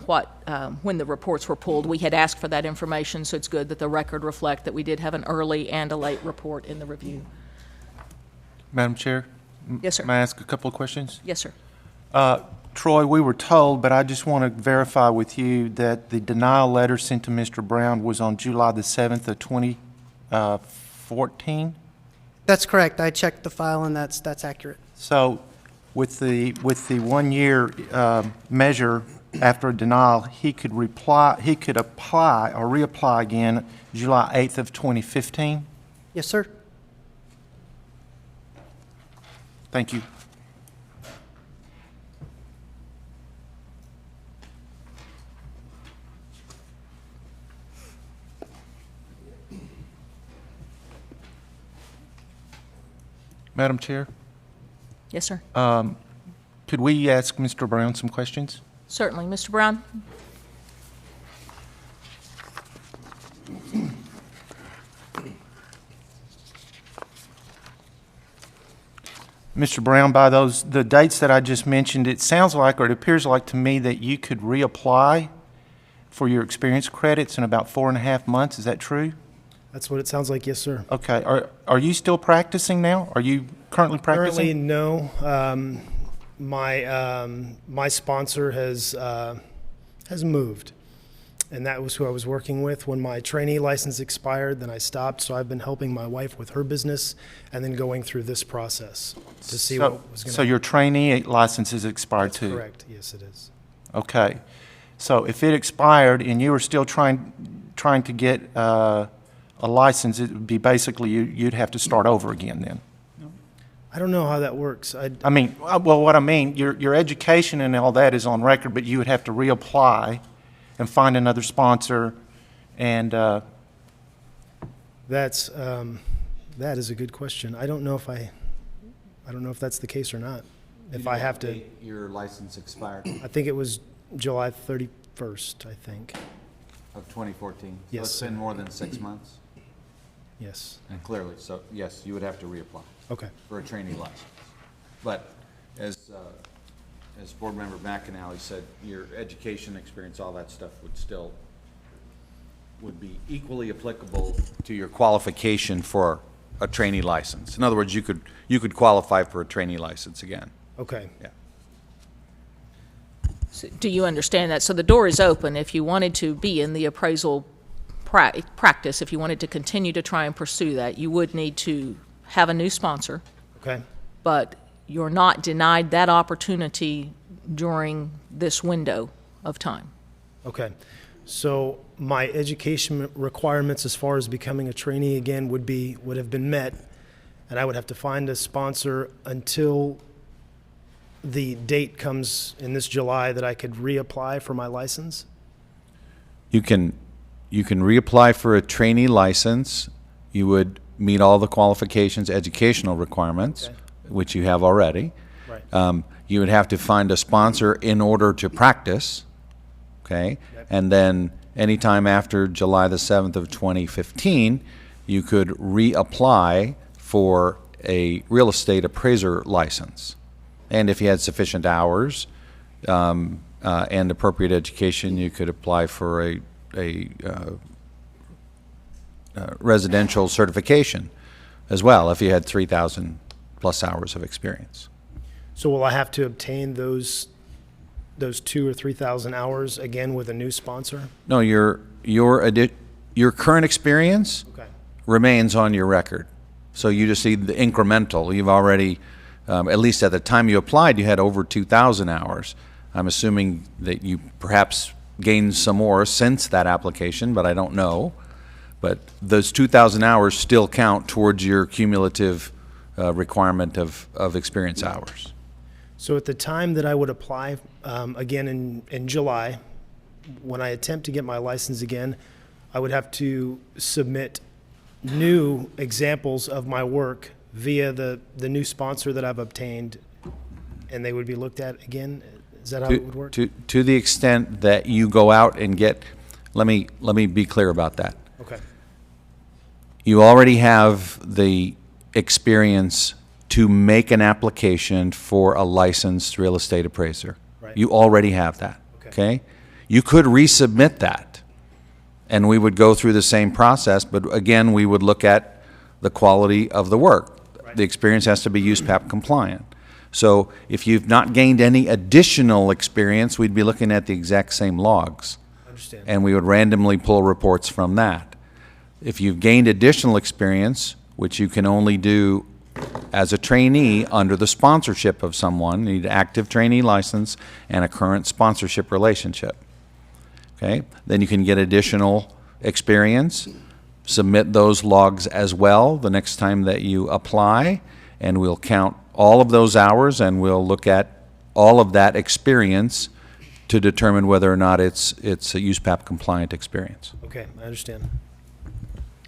when the reports were pulled. We had asked for that information, so it's good that the record reflect that we did have an early and a late report in the review. Madam Chair? Yes, sir. May I ask a couple of questions? Yes, sir. Troy, we were told, but I just want to verify with you that the denial letter sent to Mr. Brown was on July the 7th of 2014? That's correct. I checked the file, and that's accurate. So with the 1 year measure after a denial, he could apply or reapply again July 8th of 2015? Yes, sir. Thank you. Madam Chair, Yes, sir. could we ask Mr. Brown some questions? Certainly. Mr. Brown? Mr. Brown, by the dates that I just mentioned, it sounds like, or it appears like to me, that you could reapply for your experience credits in about 4.5 months. Is that true? That's what it sounds like, yes, sir. Okay. Are you still practicing now? Are you currently practicing? Currently, no. My sponsor has moved, and that was who I was working with when my trainee license expired. Then I stopped, so I've been helping my wife with her business, and then going through this process to see what was going to. So your trainee license is expired That's too. correct. Yes, it is. Okay. So if it expired and you were still trying to get a license, it would be basically you'd have to start over again then. I don't know how that works. I mean, well, what I mean, your education and all that is on record, but you would have to reapply and find another sponsor, and that is a good question. I don't know if that's the case or not. If I have to, your license expired I think it was July 31st. I think. of 2014. Yes, So it's been more than 6 months, Yes. and clearly, so yes, you would have to reapply Okay. for a trainee license. But as Board Member McAnally said, your education experience, all that stuff would be equally applicable to your qualification for a trainee license. In other words, you could qualify for a trainee license again. Okay. Yeah. So do you understand that? So the door is open. If you wanted to be in the appraisal practice, if you wanted to continue to try and pursue that, you would need to have a new sponsor. Okay. But you're not denied that opportunity during this window of time. Okay. So my education requirements as far as becoming a trainee again would have been met, and I would have to find a sponsor until the date comes in this July that I could reapply for my license? You can reapply for a trainee license. You would meet all the qualifications, educational requirements, Okay. which you have already. Right. You would have to find a sponsor in order to practice, okay? Yep. And then anytime after July the 7th of 2015, you could reapply for a real estate appraiser license. And if you had sufficient hours and appropriate education, you could apply for residential certification as well if you had 3,000 plus hours of experience. So will I have to obtain those 2,000 or 3,000 hours again with a new sponsor? No, your current experience Okay. remains on your record. So you just see the incremental. You've already, at least at the time you applied, you had over 2,000 hours. I'm assuming that you perhaps gained some more since that application, but I don't know. But those 2,000 hours still count towards your cumulative requirement of experience hours. So at the time that I would apply, again in July, when I attempt to get my license again, I would have to submit new examples of my work via the new sponsor that I've obtained, and they would be looked at again? Is that how it would work? To the extent that you go out and get, let me be clear about that. Okay. You already have the experience to make an application for a licensed real estate appraiser. Right. You already have that, Okay. okay? You could resubmit that, and we would go through the same process, but again, we would look at the quality of the work. Right. The experience has to be USPAP compliant. So if you've not gained any additional experience, we'd be looking at the exact same logs. Understand. And we would randomly pull reports from that. If you've gained additional experience, which you can only do as a trainee under the sponsorship of someone, you need an active trainee license and a current sponsorship relationship. Okay? Then you can get additional experience, submit those logs as well the next time that you apply, and we'll count all of those hours and we'll look at all of that experience to determine whether or not it's a USPAP compliant experience. Okay, I understand.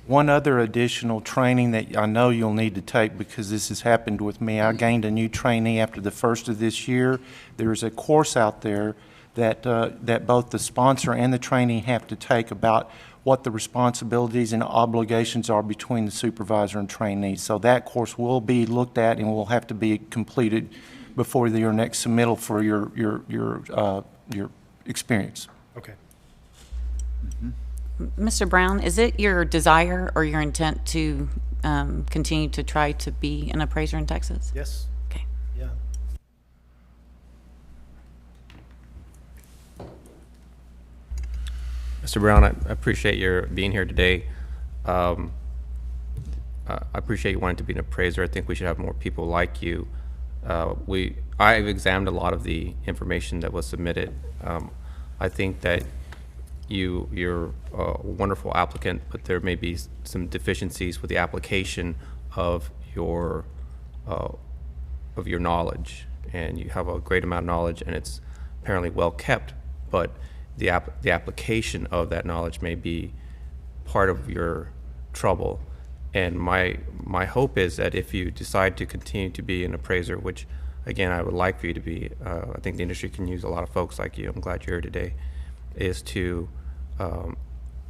One other additional training that I know you'll need to take, because this has happened with me. I gained a new trainee after the first of this year. There's a course out there that both the sponsor and the trainee have to take about what the responsibilities and obligations are between the supervisor and trainee. So that course will be looked at and will have to be completed before your next submittal for your experience. Okay. Mr. Brown, is it your desire or your intent to continue to try to be an appraiser in Texas? Yes. Okay. Yeah. Mr. Brown, I appreciate your being here today. I appreciate you wanting to be an appraiser. I think we should have more people like you. I've examined a lot of the information that was submitted. I think that you're a wonderful applicant, but there may be some deficiencies with the application of your knowledge, and you have a great amount of knowledge, and it's apparently well kept, but the application of that knowledge may be part of your trouble. And my hope is that if you decide to continue to be an appraiser, which again I would like for you to be, I think the industry can use a lot of folks like you. I'm glad you're here today. Is to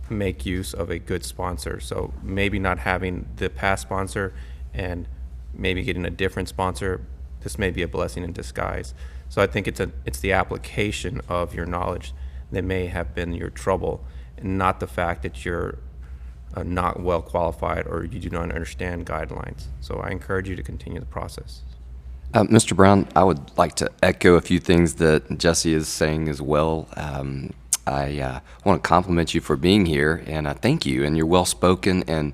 make use of a good sponsor. So maybe not having the past sponsor and maybe getting a different sponsor, this may be a blessing in disguise. So I think it's the application of your knowledge that may have been your trouble, and not the fact that you're not well qualified or you do not understand guidelines. So I encourage you to continue the process. Mr. Brown, I would like to echo a few things that Jesse is saying as well. I want to compliment you for being here, and I thank you. And you're well spoken, and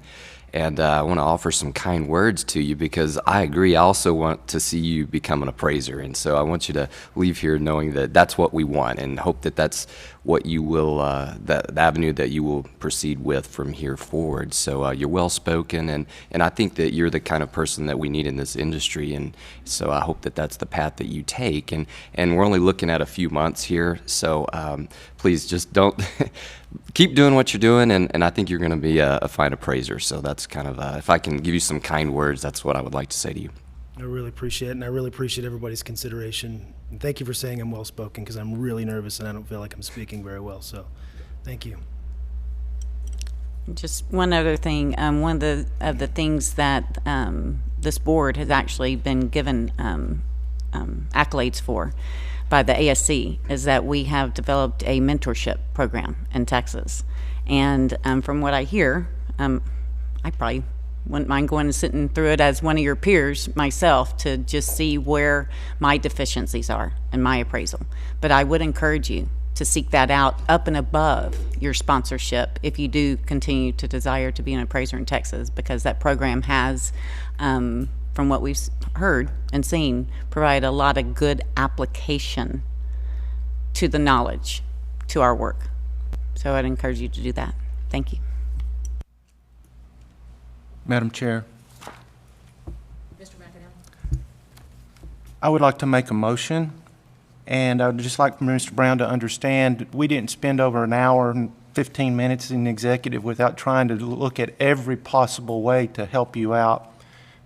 I want to offer some kind words to you, because I agree. I also want to see you become an appraiser, and so I want you to leave here knowing that that's what we want, and hope that that's what you will, the avenue that you will proceed with from here forward. So you're well spoken, and I think that you're the kind of person that we need in this industry, and so I hope that that's the path that you take. And we're only looking at a few months here, so please just don't keep doing what you're doing, and I think you're going to be a fine appraiser. So that's kind of, if I can give you some kind words, that's what I would like to say to you. I really appreciate it, and I really appreciate everybody's consideration. And thank you for saying I'm well spoken, because I'm really nervous and I don't feel like I'm speaking very well. So, thank you. Just one other thing. One of the things that this board has actually been given accolades for by the ASC is that we have developed a mentorship program in Texas. And from what I hear, I probably wouldn't mind going and sitting through it as one of your peers myself to just see where my deficiencies are in my appraisal. But I would encourage you to seek that out up and above your sponsorship if you do continue to desire to be an appraiser in Texas, because that program has, from what we've heard and seen, provide a lot of good application to the knowledge, to our work. So I'd encourage you to do that. Thank you. Madam Chair, Mr. McAnally? I would like to make a motion, and I would just like Mr. Brown to understand we didn't spend over an hour and 15 minutes in executive without trying to look at every possible way to help you out.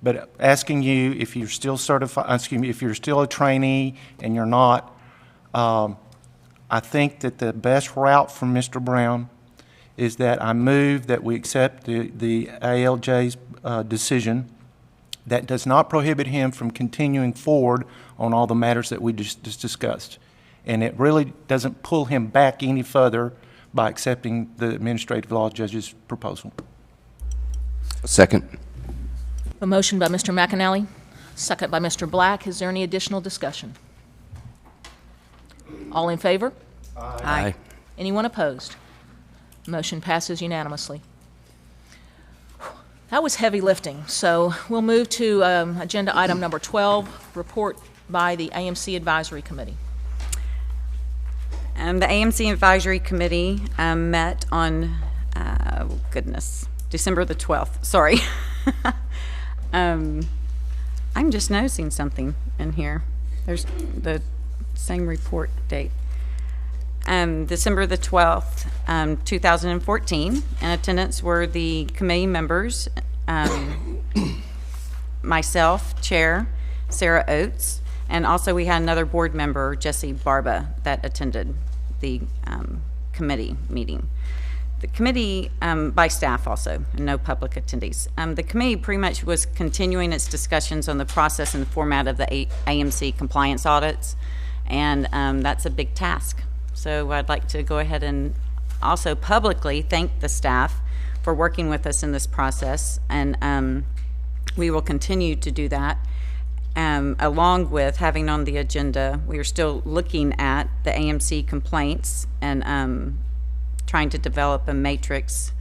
But asking you if you're still certified, excuse me, if you're still a trainee and you're not, I think that the best route for Mr. Brown is that I move that we accept the ALJ's decision that does not prohibit him from continuing forward on all the matters that we just discussed. And it really doesn't pull him back any further by accepting the administrative law judge's proposal. Second. A motion by Mr. McAnally, second by Mr. Black. Is there any additional discussion? All in favor? Aye. Anyone opposed? Motion passes unanimously. That was heavy lifting, so we'll move to agenda item number 12, report by the AMC Advisory Committee. The AMC Advisory Committee met on, December the 12th. Sorry. I'm just noticing something in here. There's the same report date. December the 12th, 2014. In attendance were the committee members, myself, Chair, Sarah Oates, and also we had another board member, Jesse Barba, that attended the committee meeting. The committee, by staff also, and no public attendees. The committee pretty much was continuing its discussions on the process and the format of the AMC compliance audits, and that's a big task. So I'd like to go ahead and also publicly thank the staff for working with us in this process, and we will continue to do that. Along with having on the agenda, we are still looking at the AMC complaints and trying to develop a matrix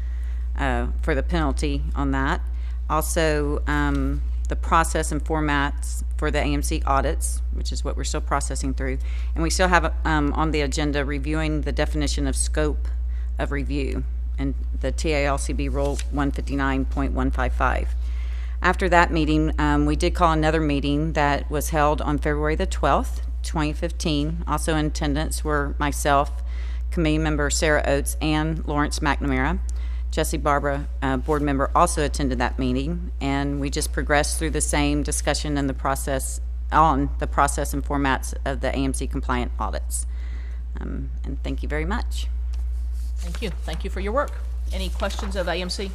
for the penalty on that. Also, the process and formats for the AMC audits, which is what we're still processing through. And we still have on the agenda reviewing the definition of scope of review and the TALCB Rule 159.155. After that meeting, we did call another meeting that was held on February the 12th, 2015. Also in attendance were myself, committee member Sarah Oates, and Lawrence McNamara. Jesse Barbara, board member, also attended that meeting, and we just progressed through the same discussion and the process on the process and formats of the AMC compliant audits. And thank you very much. Thank you. Thank you for your work. Any questions of AMC,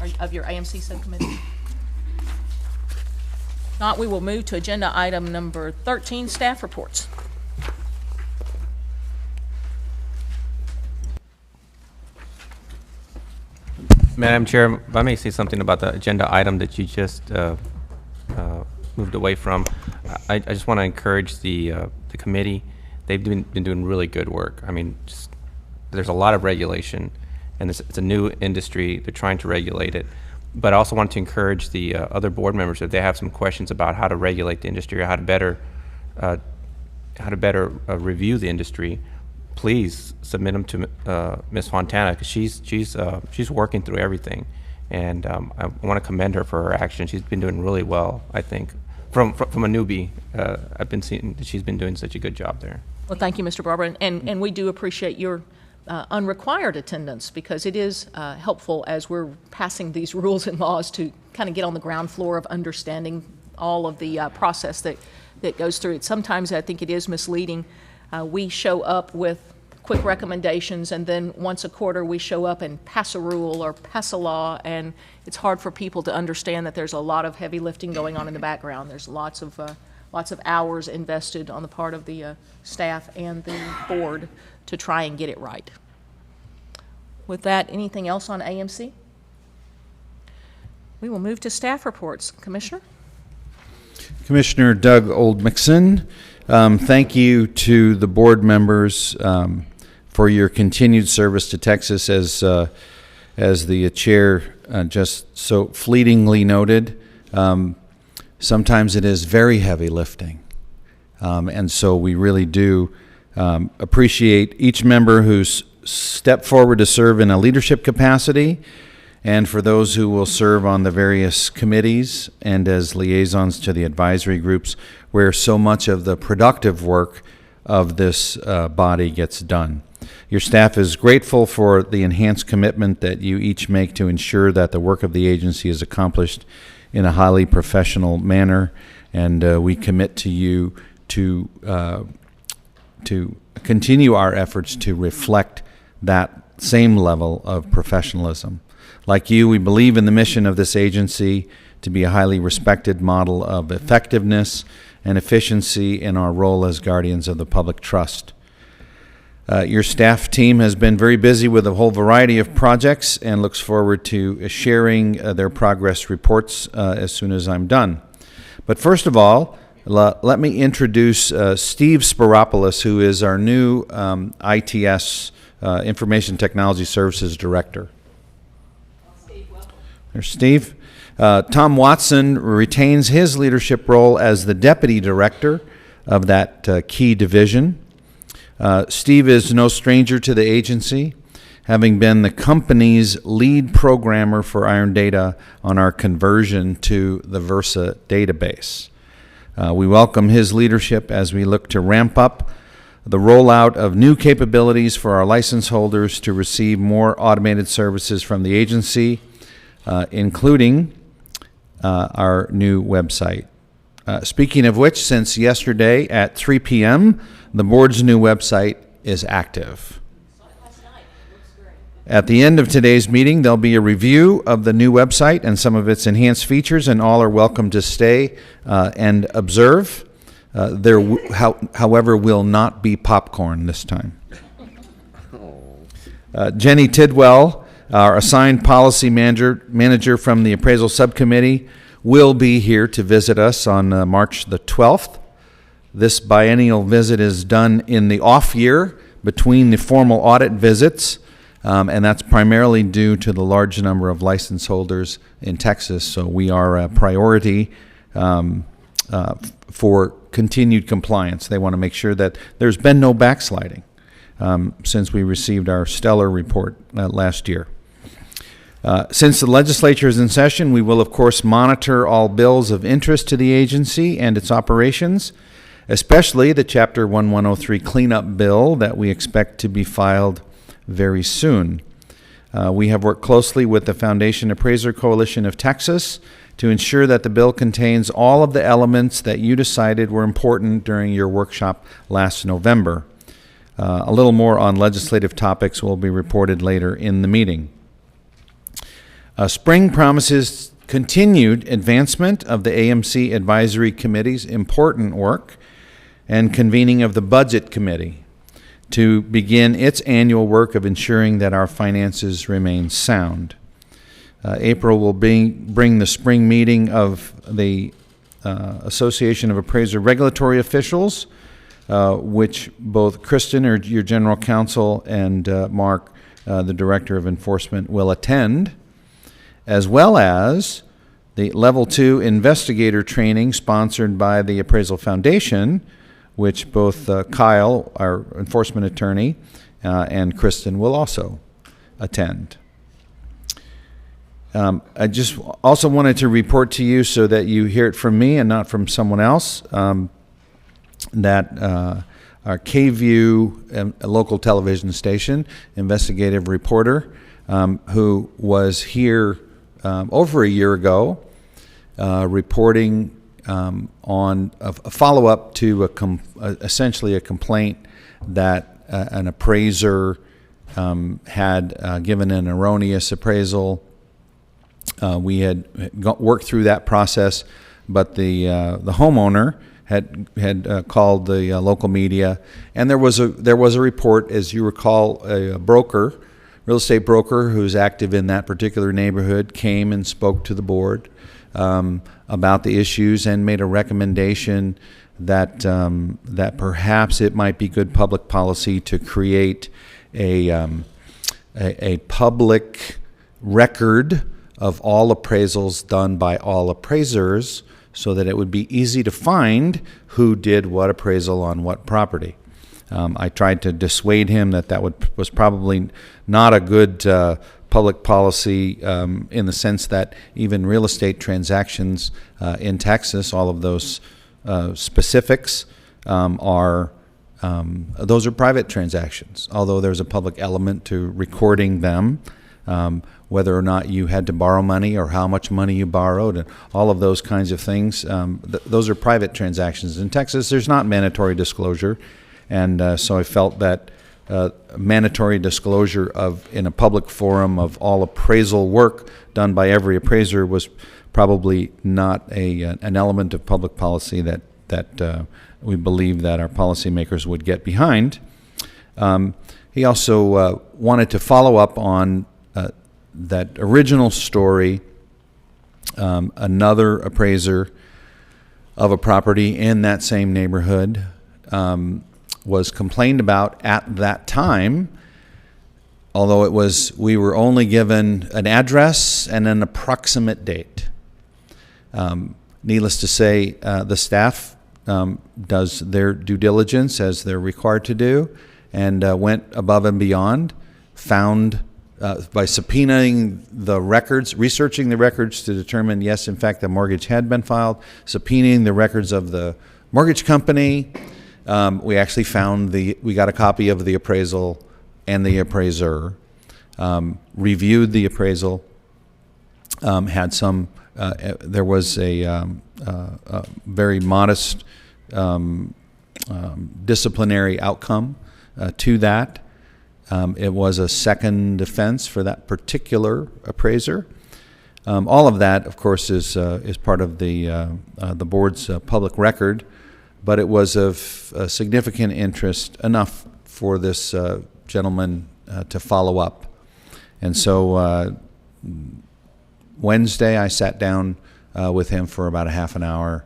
or of your AMC subcommittee? If not, we will move to agenda item number 13, staff reports. Madam Chair, if I may say something about the agenda item that you just moved away from. I just want to encourage the committee. They've been doing really good work. I mean, there's a lot of regulation, and it's a new industry. They're trying to regulate it. But I also want to encourage the other board members, if they have some questions about how to regulate the industry or how to better review the industry, please submit them to Ms. Fontana, because she's working through everything, and I want to commend her for her action. She's been doing really well, I think. From a newbie, I've been seeing that she's been doing such a good job there. Well, thank you, Mr. Barber, and we do appreciate your unrequired attendance, because it is helpful as we're passing these rules and laws to kind of get on the ground floor of understanding all of the process that goes through it. Sometimes I think it is misleading. We show up with quick recommendations, and then once a quarter we show up and pass a rule or pass a law, and it's hard for people to understand that there's a lot of heavy lifting going on in the background. There's lots of lots of hours invested on the part of the staff and the board to try and get it right. With that, anything else on AMC? We will move to staff reports. Commissioner? Commissioner Doug Oldmixon, thank you to the board members for your continued service to Texas. As the chair just so fleetingly noted, sometimes it is very heavy lifting. And so we really do appreciate each member who's stepped forward to serve in a leadership capacity, and for those who will serve on the various committees and as liaisons to the advisory groups, where so much of the productive work of this body gets done. Your staff is grateful for the enhanced commitment that you each make to ensure that the work of the agency is accomplished in a highly professional manner, and we commit to you to continue our efforts to reflect that same level of professionalism. Like you, we believe in the mission of this agency to be a highly respected model of effectiveness and efficiency in our role as guardians of the public trust. Your staff team has been very busy with a whole variety of projects and looks forward to sharing their progress reports as soon as I'm done. But first of all, let me introduce Steve Spiropoulos, who is our new ITS, Information Technology Services Director. There's Steve. Tom Watson retains his leadership role as the Deputy Director of that key division. Steve is no stranger to the agency, having been the company's lead programmer for Iron Data on our conversion to the Versa database. We welcome his leadership as we look to ramp up the rollout of new capabilities for our license holders to receive more automated services from the agency, including our new website. Speaking of which, since yesterday at 3 p.m., the board's new website is active. At the end of today's meeting, there'll be a review of the new website and some of its enhanced features, and all are welcome to stay and observe. There, however, will not be popcorn this time. Jenny Tidwell, our assigned policy manager from the appraisal subcommittee, will be here to visit us on March the 12th. This biennial visit is done in the off year between the formal audit visits, and that's primarily due to the large number of license holders in Texas. So we are a priority for continued compliance. They want to make sure that there's been no backsliding since we received our stellar report last year. Since the legislature is in session, we will, of course, monitor all bills of interest to the agency and its operations, especially the Chapter 1103 cleanup bill that we expect to be filed very soon. We have worked closely with the Foundation Appraiser Coalition of Texas to ensure that the bill contains all of the elements that you decided were important during your workshop last November. A little more on legislative topics will be reported later in the meeting. Spring promises continued advancement of the AMC Advisory Committee's important work and convening of the Budget Committee to begin its annual work of ensuring that our finances remain sound. April will bring the spring meeting of the Association of Appraiser Regulatory Officials, which both Kristen, your general counsel, and Mark, the director of enforcement, will attend, as well as the Level 2 investigator training sponsored by the Appraisal Foundation, which both Kyle, our enforcement attorney, and Kristen will also attend. I just also wanted to report to you so that you hear it from me and not from someone else, that our KView, a local television station, investigative reporter, who was here over a year ago, reporting on a follow-up to essentially a complaint that an appraiser had given an erroneous appraisal. We had worked through that process, but the homeowner had called the local media, and there was a report, as you recall, a broker, real estate broker who's active in that particular neighborhood, came and spoke to the board about the issues and made a recommendation that that perhaps it might be good public policy to create a public record of all appraisals done by all appraisers, so that it would be easy to find who did what appraisal on what property. I tried to dissuade him that was probably not a good public policy in the sense that even real estate transactions in Texas, all of those specifics those are private transactions, although there's a public element to recording them. Whether or not you had to borrow money or how much money you borrowed and all of those kinds of things. Those are private transactions. In Texas, there's not mandatory disclosure, and so I felt that mandatory disclosure in a public forum of all appraisal work done by every appraiser was probably not an element of public policy that we believe that our policymakers would get behind. He also wanted to follow up on that original story. Another appraiser of a property in that same neighborhood was complained about at that time, although we were only given an address and an approximate date. Needless to say, the staff does their due diligence as they're required to do, and went above and beyond, found by subpoenaing the records, researching the records to determine, yes, in fact, the mortgage had been filed, subpoenaing the records of the mortgage company. We actually we got a copy of the appraisal and the appraiser, reviewed the appraisal, had some, there was a very modest disciplinary outcome to that. It was a second offense for that particular appraiser. All of that, of course, is part of the board's public record, but it was of significant interest enough for this gentleman to follow up. And so Wednesday, I sat down with him for about a half an hour.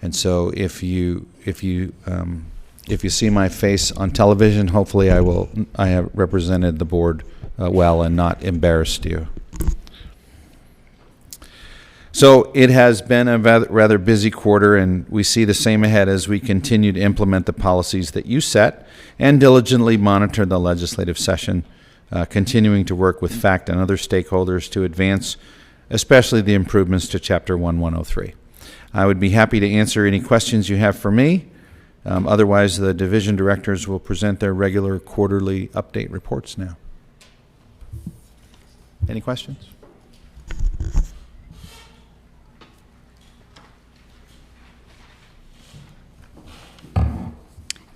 And so if you see my face on television, hopefully I have represented the board well and not embarrassed you. So it has been a rather busy quarter, and we see the same ahead as we continue to implement the policies that you set and diligently monitor the legislative session, continuing to work with FACT and other stakeholders to advance, especially the improvements to Chapter 1103. I would be happy to answer any questions you have for me. Otherwise, the division directors will present their regular quarterly update reports now. Any questions?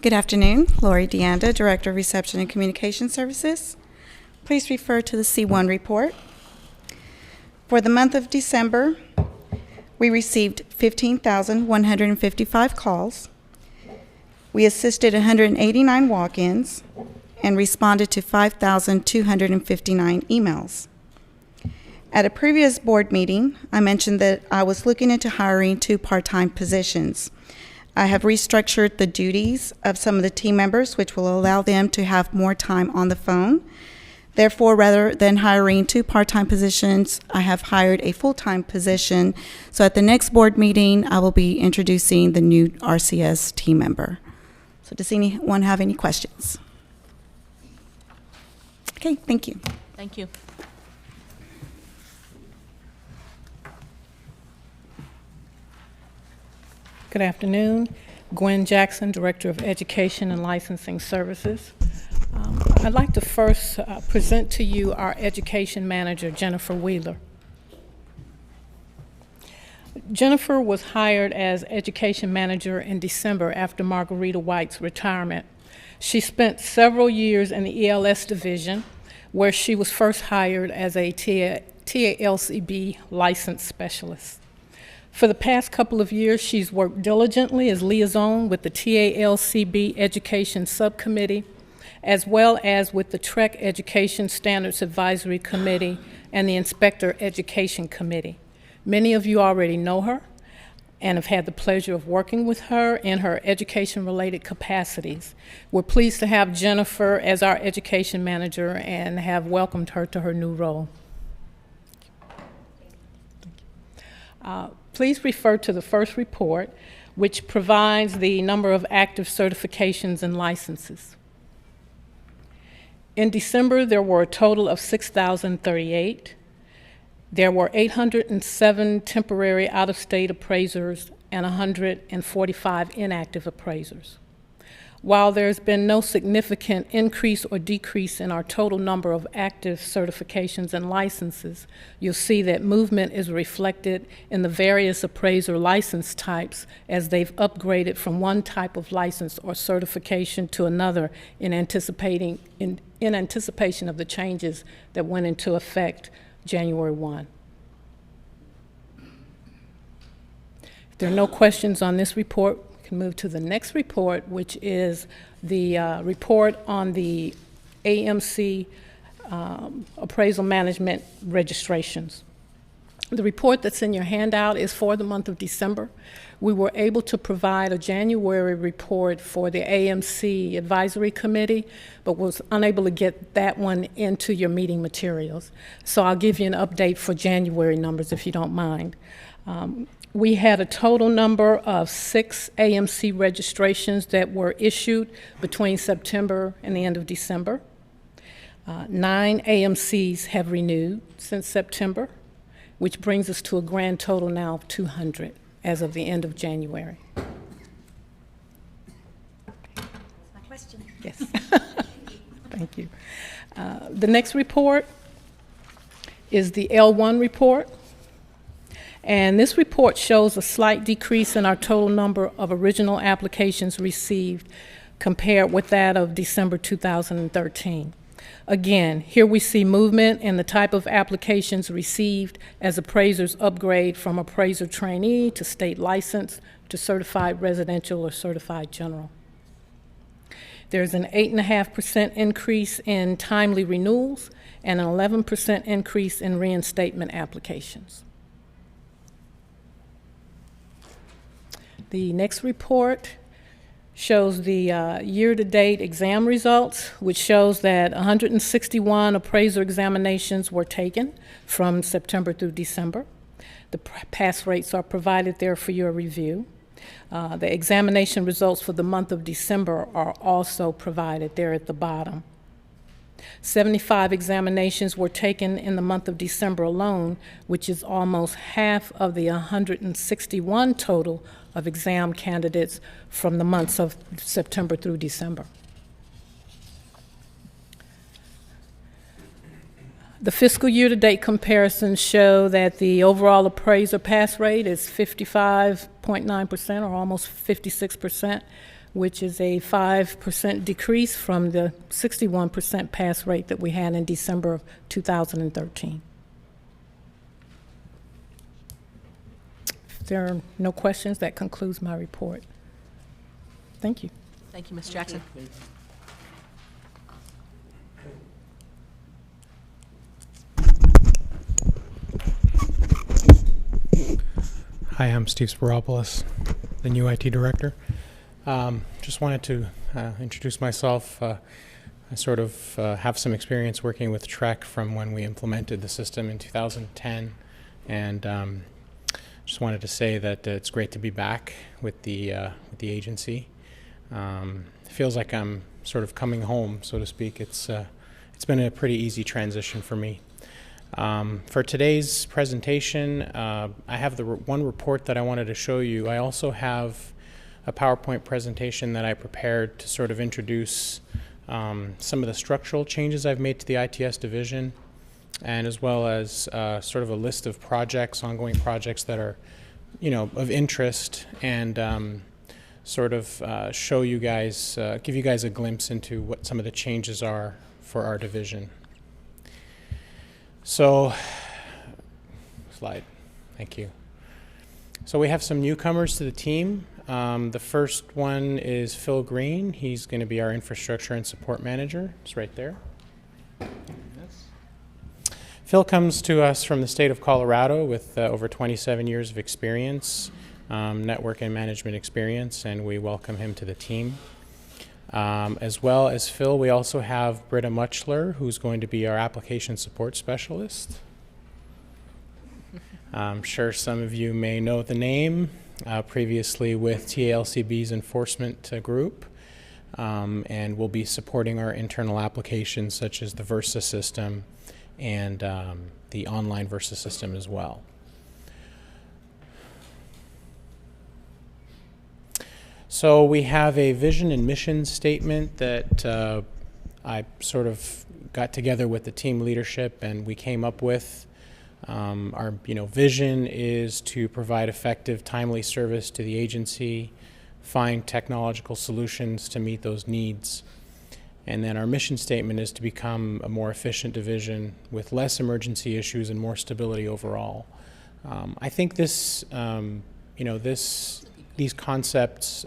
Good afternoon. Lori Deanda, Director of Reception and Communication Services. Please refer to the C1 report. For the month of December, we received 15,155 calls. We assisted 189 walk-ins and responded to 5,259 emails. At a previous board meeting, I mentioned that I was looking into hiring 2 part-time positions. I have restructured the duties of some of the team members, which will allow them to have more time on the phone. Therefore, rather than hiring 2 part-time positions, I have hired a full-time position. So at the next board meeting, I will be introducing the new RCS team member. So does anyone have any questions? Okay, thank you. Thank you. Good afternoon. Gwen Jackson, Director of Education and Licensing Services. I'd like to first present to you our Education Manager, Jennifer Wheeler. Jennifer was hired as Education Manager in December after Margarita White's retirement. She spent several years in the ELS division, where she was first hired as a TALCB licensed specialist. For the past couple of years, she's worked diligently as liaison with the TALCB Education Subcommittee, as well as with the TREC Education Standards Advisory Committee and the Inspector Education Committee. Many of you already know her and have had the pleasure of working with her in her education-related capacities. We're pleased to have Jennifer as our education manager and have welcomed her to her new role. Please refer to the first report, which provides the number of active certifications and licenses. In December, there were a total of 6,038. There were 807 temporary out-of-state appraisers and 145 inactive appraisers. While there's been no significant increase or decrease in our total number of active certifications and licenses, you'll see that movement is reflected in the various appraiser license types as they've upgraded from one type of license or certification to another in anticipation of the changes that went into effect January 1. If there are no questions on this report, we can move to the next report, which is the report on the AMC appraisal management registrations. The report that's in your handout is for the month of December. We were able to provide a January report for the AMC Advisory Committee, but was unable to get that one into your meeting materials. So I'll give you an update for January numbers if you don't mind. We had a total number of 6 AMC registrations that were issued between September and the end of December. 9 AMCs have renewed since September, which brings us to a grand total now of 200 as of the end of January. That's my question. Yes. Thank you. The next report is the L1 report. And this report shows a slight decrease in our total number of original applications received compared with that of December 2013. Again, here we see movement in the type of applications received as appraisers upgrade from appraiser trainee to state license to certified residential or certified general. There's an 8.5% increase in timely renewals and an 11% increase in reinstatement applications. The next report shows the year-to-date exam results, which shows that 161 appraiser examinations were taken from September through December. The pass rates are provided there for your review. The examination results for the month of December are also provided there at the bottom. 75 examinations were taken in the month of December alone, which is almost half of the 161 total of exam candidates from the months of September through December. The fiscal year-to-date comparisons show that the overall appraiser pass rate is 55.9% or almost 56%, which is a 5% decrease from the 61% pass rate that we had in December of 2013. If there are no questions, that concludes my report. Thank you. Thank you, Ms. Jackson. Hi, I'm Steve Spiropoulos, the new IT director. Just wanted to introduce myself. I sort of have some experience working with TREC from when we implemented the system in 2010, and just wanted to say that it's great to be back with the agency. It feels like I'm sort of coming home, so to speak. It's been a pretty easy transition for me. For today's presentation, I have the one report that I wanted to show you. I also have a PowerPoint presentation that I prepared to sort of introduce some of the structural changes I've made to the ITS division, and as well as sort of a list of projects, ongoing projects that are, of interest, and sort of show you guys, give you guys a glimpse into what some of the changes are for our division. So, slide, thank you. So we have some newcomers to the team. The first one is Phil Green. He's going to be our infrastructure and support manager. It's right there. Phil comes to us from the state of Colorado with over 27 years of experience, network and management experience, and we welcome him to the team. As well as Phil, we also have Britta Muchler, who's going to be our application support specialist. I'm sure some of you may know the name, previously with TALCB's enforcement group, and will be supporting our internal applications such as the Versa system and the online Versa system as well. So we have a vision and mission statement that I sort of got together with the team leadership and we came up with. Our vision is to provide effective, timely service to the agency, find technological solutions to meet those needs. And then our mission statement is to become a more efficient division with less emergency issues and more stability overall. I think this, these concepts,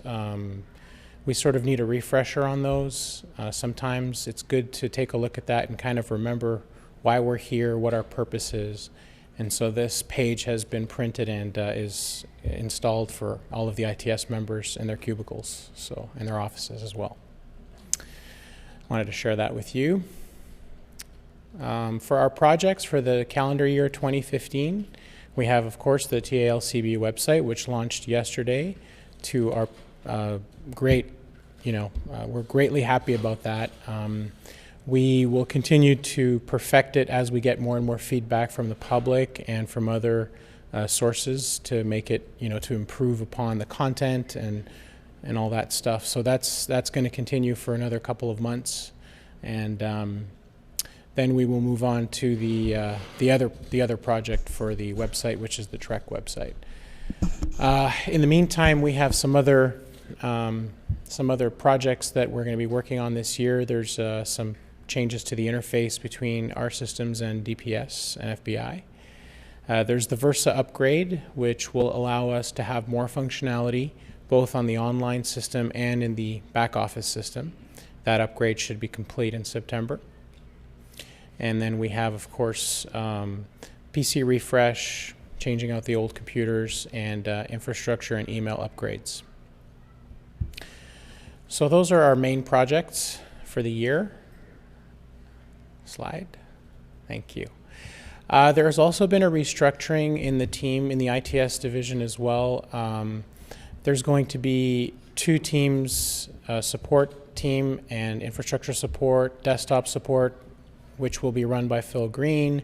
we sort of need a refresher on those. Sometimes it's good to take a look at that and kind of remember why we're here, what our purpose is. And so this page has been printed and is installed for all of the ITS members in their cubicles, so in their offices as well. Wanted to share that with you. For our projects for the calendar year 2015, we have, of course, the TALCB website, which launched yesterday to our great, we're greatly happy about that. We will continue to perfect it as we get more and more feedback from the public and from other sources to make it, to improve upon the content and all that stuff. So that's going to continue for another couple of months, and then we will move on to the other project for the website, which is the Trek website. In the meantime, we have some other projects that we're going to be working on this year. There's some changes to the interface between our systems and DPS and FBI. There's the Versa upgrade, which will allow us to have more functionality both on the online system and in the back office system. That upgrade should be complete in September. And then we have, of course, PC refresh, changing out the old computers, and infrastructure and email upgrades. So those are our main projects for the year. Slide. Thank you. There has also been a restructuring in the team, in the ITS division as well. There's going to be two teams, support team and infrastructure support, desktop support, which will be run by Phil Green,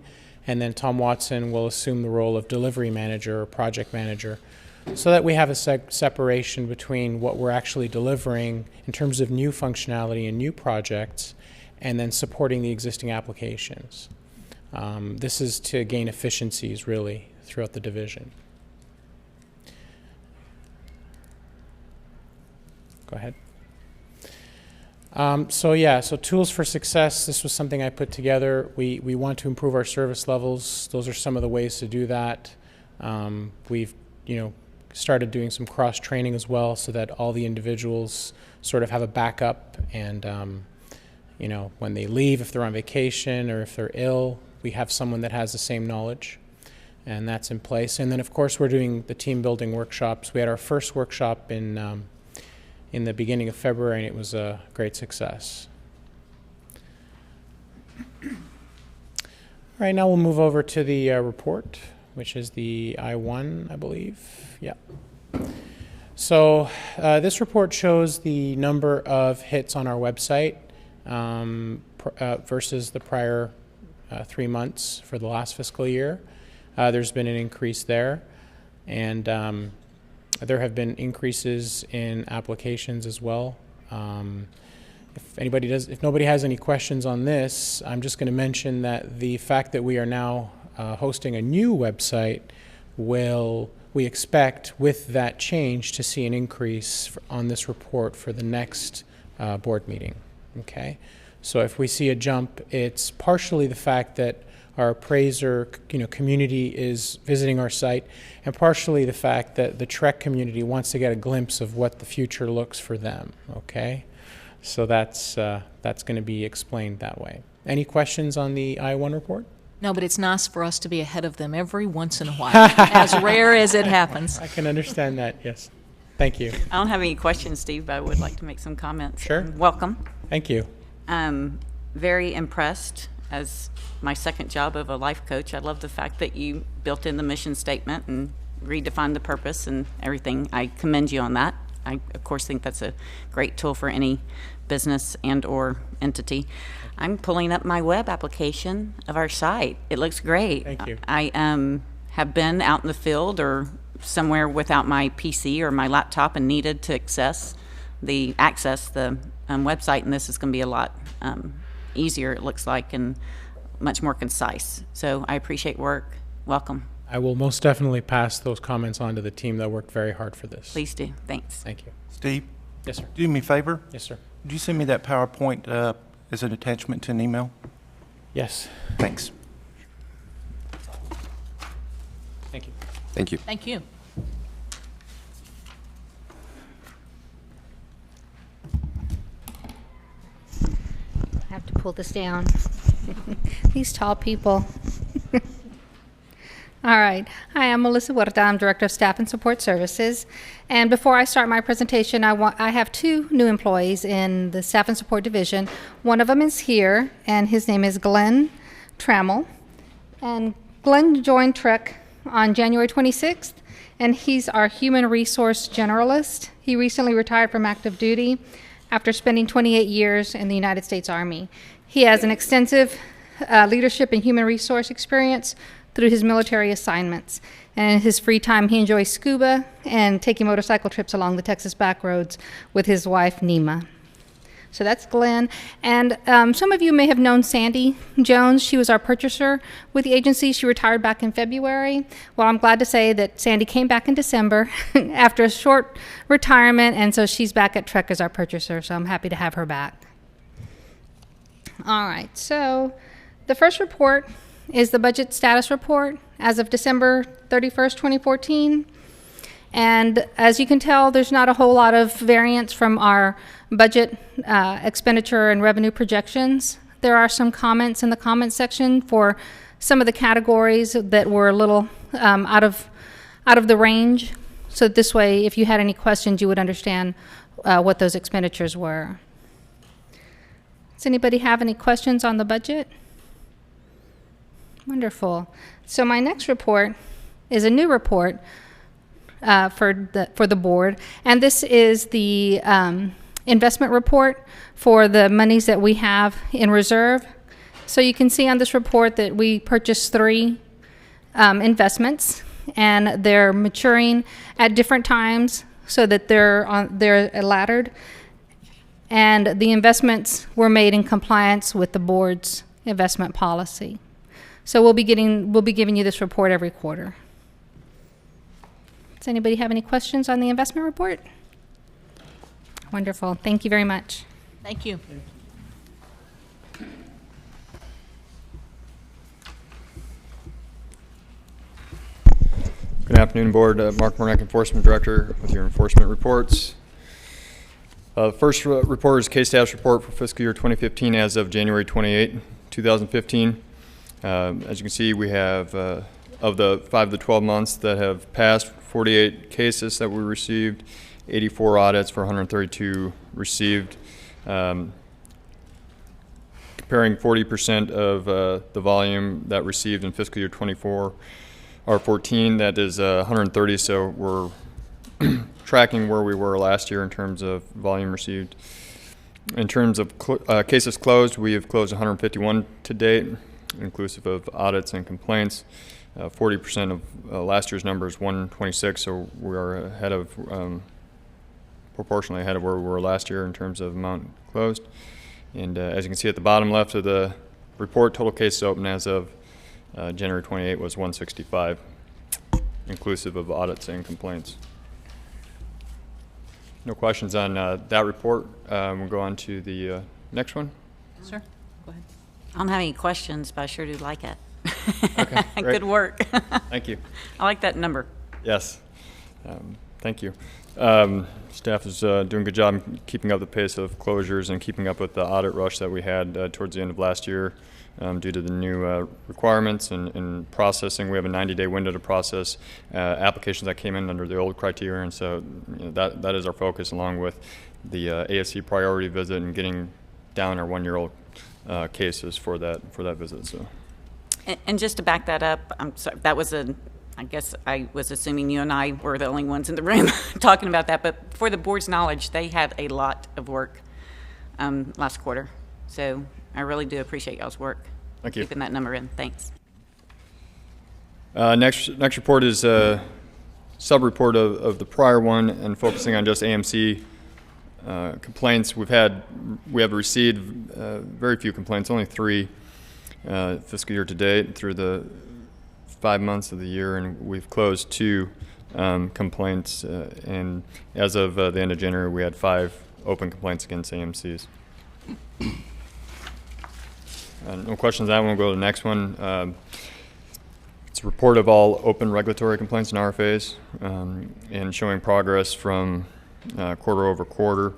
and then Tom Watson will assume the role of delivery manager or project manager, so that we have a separation between what we're actually delivering in terms of new functionality and new projects, and then supporting the existing applications. This is to gain efficiencies, really, throughout the division. Go ahead. So tools for success, this was something I put together. We want to improve our service levels. Those are some of the ways to do that. We've, started doing some cross-training as well so that all the individuals sort of have a backup and, when they leave, if they're on vacation or if they're ill, we have someone that has the same knowledge, and that's in place. And then, of course, we're doing the team building workshops. We had our first workshop in the beginning of February, and it was a great success. All right, now we'll move over to the report, which is the I-1, I believe. Yeah. So this report shows the number of hits on our website versus the prior 3 months for the last fiscal year. There's been an increase there, and there have been increases in applications as well. If nobody has any questions on this, I'm just going to mention that the fact that we are now hosting a new website we expect with that change to see an increase on this report for the next board meeting. Okay, so if we see a jump, it's partially the fact that our appraiser, community is visiting our site, and partially the fact that the Trek community wants to get a glimpse of what the future looks for them. Okay, so that's going to be explained that way. Any questions on the I-1 report? No, but it's nice for us to be ahead of them every once in a while, as rare as it happens. I can understand that, yes. Thank you. I don't have any questions, Steve, but I would like to make some comments. Sure. Welcome. Thank you. Very impressed as my second job of a life coach. I love the fact that you built in the mission statement and redefined the purpose and everything. I commend you on that. I, of course, think that's a great tool for any business and or entity. I'm pulling up my web application of our site. It looks great. Thank you. I have been out in the field or somewhere without my PC or my laptop and needed to access the website, and this is going to be a lot easier, it looks like, and much more concise. So I appreciate work. Welcome. I will most definitely pass those comments on to the team that worked very hard for this. Please do. Thanks. Thank you. Steve? Yes, sir. Do me a favor? Yes, sir. Would you send me that PowerPoint as an attachment to an email? Yes. Thanks. Thank you. Thank you. Thank you. I have to pull this down. These tall people. All right. Hi, I'm Melissa Huerta. I'm Director of Staff and Support Services. And before I start my presentation, I have two new employees in the Staff and Support Division. One of them is here, and his name is Glenn Trammell. And Glenn joined Trek on January 26th, and he's our Human Resource Generalist. He recently retired from active duty after spending 28 years in the United States Army. He has an extensive leadership and human resource experience through his military assignments. And in his free time, he enjoys scuba and taking motorcycle trips along the Texas back roads with his wife, Nima. So that's Glenn. And some of you may have known Sandy Jones. She was our purchaser with the agency. She retired back in February. Well, I'm glad to say that Sandy came back in December after a short retirement, and so she's back at Trek as our purchaser, so I'm happy to have her back. All right, so the first report is the budget status report as of December 31st, 2014. And as you can tell, there's not a whole lot of variance from our budget expenditure and revenue projections. There are some comments in the comments section for some of the categories that were a little out of the range. So this way, if you had any questions, you would understand what those expenditures were. Does anybody have any questions on the budget? Wonderful. So my next report is a new report for the board, and this is the investment report for the monies that we have in reserve. So you can see on this report that we purchased 3 investments, and they're maturing at different times so that they're laddered, and the investments were made in compliance with the board's investment policy. So we'll be giving you this report every quarter. Does anybody have any questions on the investment report? Wonderful. Thank you very much. Thank you. Good afternoon, Board. Mark Mornak, Enforcement Director, with your enforcement reports. The first report is case status report for fiscal year 2015 as of January 28, 2015. As you can see, we have, of the 5 to 12 months that have passed, 48 cases that we received, 84 audits for 132 received. Comparing 40% of the volume that received in fiscal year 24 or 14, that is 130, so we're tracking where we were last year in terms of volume received. In terms of cases closed, we have closed 151 to date, inclusive of audits and complaints. 40% of last year's number is 126, so we are ahead of, proportionally ahead of where we were last year in terms of amount closed. And as you can see at the bottom left of the report, total cases open as of January 28 was 165, inclusive of audits and complaints. No questions on that report. We'll go on to the next one. Sir, go ahead. I don't have any questions, but I sure do like it. Okay, great. Good work. Thank you. I like that number. Yes. Thank you. Staff is doing a good job keeping up the pace of closures and keeping up with the audit rush that we had towards the end of last year due to the new requirements and processing. We have a 90-day window to process applications that came in under the old criteria, and so that is our focus, along with the ASC priority visit and getting down our one-year-old cases for that visit. So. And just to back that up, I'm sorry, that was I guess I was assuming you and I were the only ones in the room talking about that, but for the board's knowledge, they had a lot of work last quarter. So I really do appreciate y'all's work. Thank you. Keeping that number in. Thanks. Next report is a sub-report of the prior one and focusing on just AMC complaints. We have received very few complaints, only 3 fiscal year to date through the 5 months of the year, and we've closed 2 complaints, and as of the end of January, we had 5 open complaints against AMCs. No questions on that one. We'll go to the next one. It's a report of all open regulatory complaints and RFAs, and showing progress from quarter over quarter.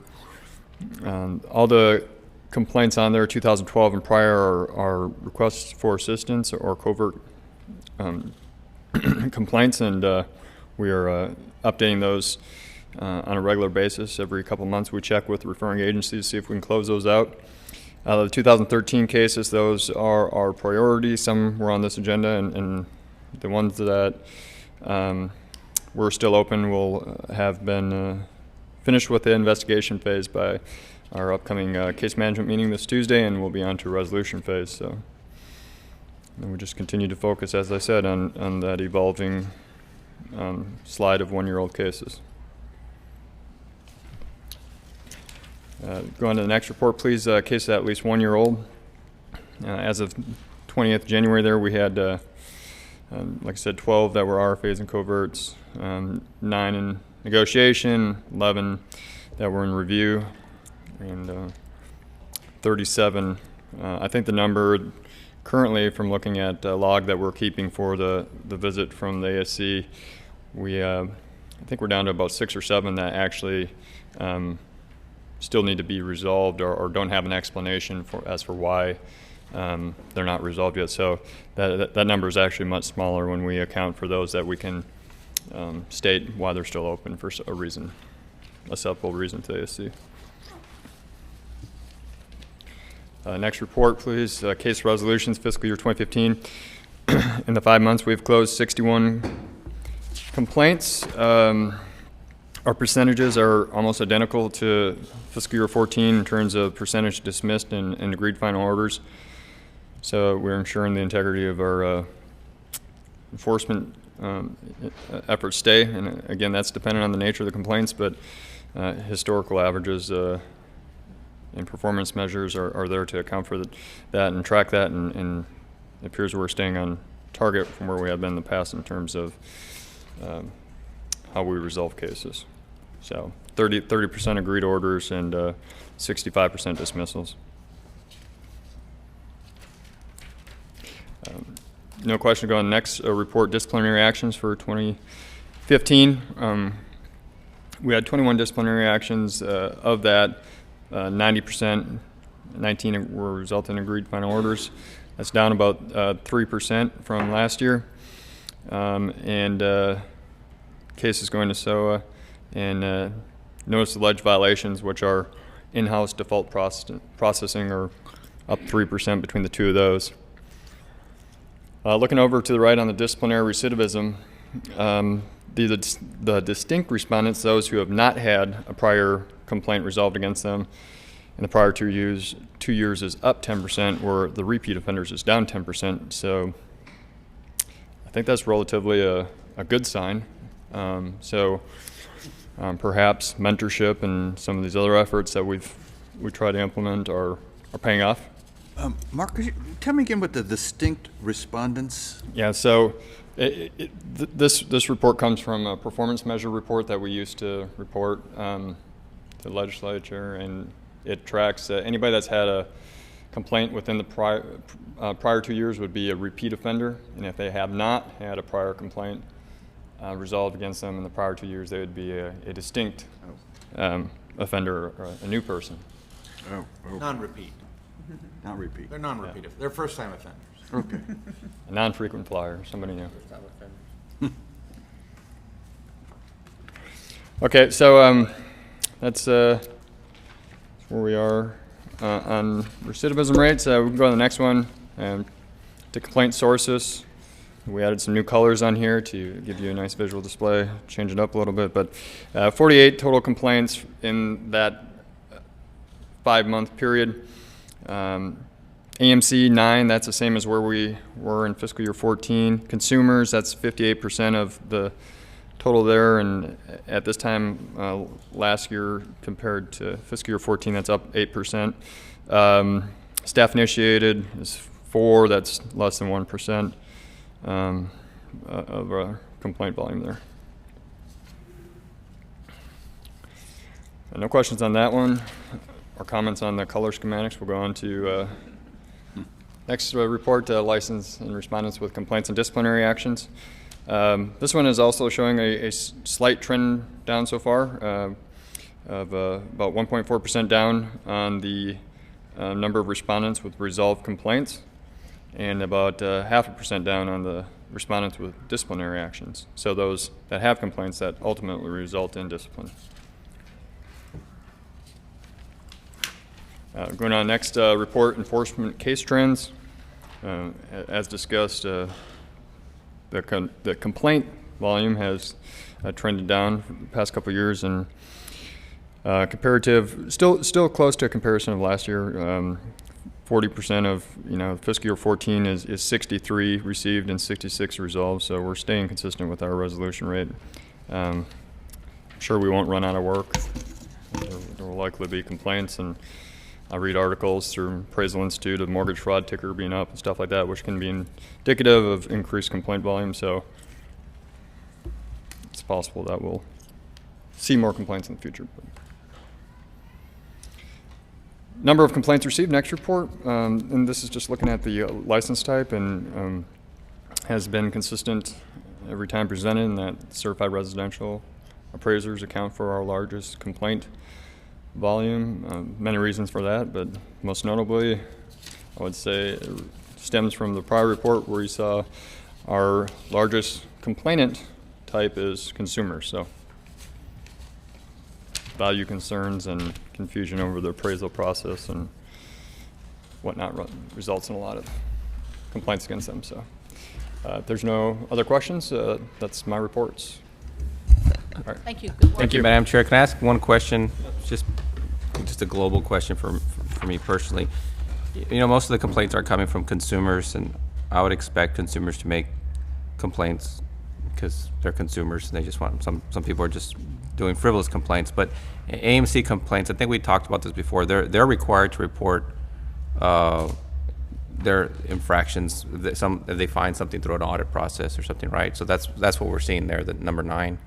All the complaints on there, 2012 and prior, are requests for assistance or covert complaints, and we are updating those on a regular basis. Every couple months we check with referring agencies to see if we can close those out. The 2013 cases, those are our priority. Some were on this agenda, and the ones that were still open will have been finished with the investigation phase by our upcoming case management meeting this Tuesday, and we'll be on to resolution phase. So. And we just continue to focus, as I said, on that evolving slide of one-year-old cases. Go on to the next report, please. Cases at least 1 year old. As of 20th January there, we had, like I said, 12 that were RFAs and coverts, 9 in negotiation, 11 that were in review, and 37. I think the number currently, from looking at the log that we're keeping for the visit from the ASC, I think we're down to about 6 or 7 that actually still need to be resolved or don't have an explanation as for why they're not resolved yet. So that number is actually much smaller when we account for those that we can state why they're still open for a reason, a acceptable reason to the ASC. Next report, please. Case resolutions, fiscal year 2015. In the 5 months, we've closed 61 complaints. Our percentages are almost identical to fiscal year 14 in terms of percentage dismissed and agreed final orders. So we're ensuring the integrity of our enforcement efforts stay. And again, that's dependent on the nature of the complaints, but historical averages and performance measures are there to account for that and track that, and it appears we're staying on target from where we have been in the past in terms of how we resolve cases. So 30% agreed orders and 65% dismissals. No question. Go on next report, disciplinary actions for 2015. We had 21 disciplinary actions. Of that, 90%, 19 were resulting in agreed final orders. That's down about 3% from last year. And cases going to SOA and notice alleged violations, which are in-house default processing, are up 3% between the 2 of those. Looking over to the right on the disciplinary recidivism, the distinct respondents, those who have not had a prior complaint resolved against them in the prior 2 years, is up 10%, where the repeat offenders is down 10%. So I think that's relatively a good sign. Perhaps mentorship and some of these other efforts that we try to implement are paying off. Mark, could you tell me again what the distinct respondents? Yeah, so this report comes from a performance measure report that we used to report to the legislature, and it tracks anybody that's had a complaint within the prior 2 years would be a repeat offender, and if they have not had a prior complaint resolved against them in the prior 2 years, they would be a distinct offender or a new person. Non-repeat. Not repeat. They're non-repeat. They're first-time offenders. Okay. A non-frequent flyer, somebody new. Okay, so that's where we are on recidivism rates. We can go to the next one, to complaint sources. We added some new colors on here to give you a nice visual display, change it up a little bit. But 48 total complaints in that 5-month period. AMC 9, that's the same as where we were in fiscal year 14. Consumers, that's 58% of the total there, and at this time last year compared to fiscal year 14, that's up 8%. Staff initiated is 4, that's less than 1% of our complaint volume there. No questions on that one, or comments on the color schematics. We'll go on to next report, license and respondents with complaints and disciplinary actions. This one is also showing a slight trend down so far, of about 1.4% down on the number of respondents with resolved complaints, and about 0.5% down on the respondents with disciplinary actions. So those that have complaints that ultimately result in discipline. Going on next, report enforcement case trends. As discussed, the complaint volume has trended down for the past couple of years, and comparative, still close to a comparison of last year. 40% of fiscal year 14 is 63 received and 66 resolved, so we're staying consistent with our resolution rate. I'm sure we won't run out of work. There will likely be complaints, and I read articles through Appraisal Institute of mortgage fraud ticker being up and stuff like that, which can be indicative of increased complaint volume. So it's possible that we'll see more complaints in the future. Number of complaints received, next report, and this is just looking at the license type, and has been consistent every time presented in that certified residential appraisers account for our largest complaint volume. Many reasons for that, but most notably, I would say it stems from the prior report where you saw our largest complainant type is consumers. So value concerns and confusion over the appraisal process and whatnot results in a lot of complaints against them. So if there's no other questions, that's my reports. All right. Thank you. Thank you, Madam Chair. Can I ask one question? Just a global question for me personally. Most of the complaints are coming from consumers, and I would expect consumers to make complaints because they're consumers and they just want some people are just doing frivolous complaints. But AMC complaints, I think we talked about this before. They're required to report their infractions if they find something through an audit process or something, right? So that's what we're seeing there. The number 9.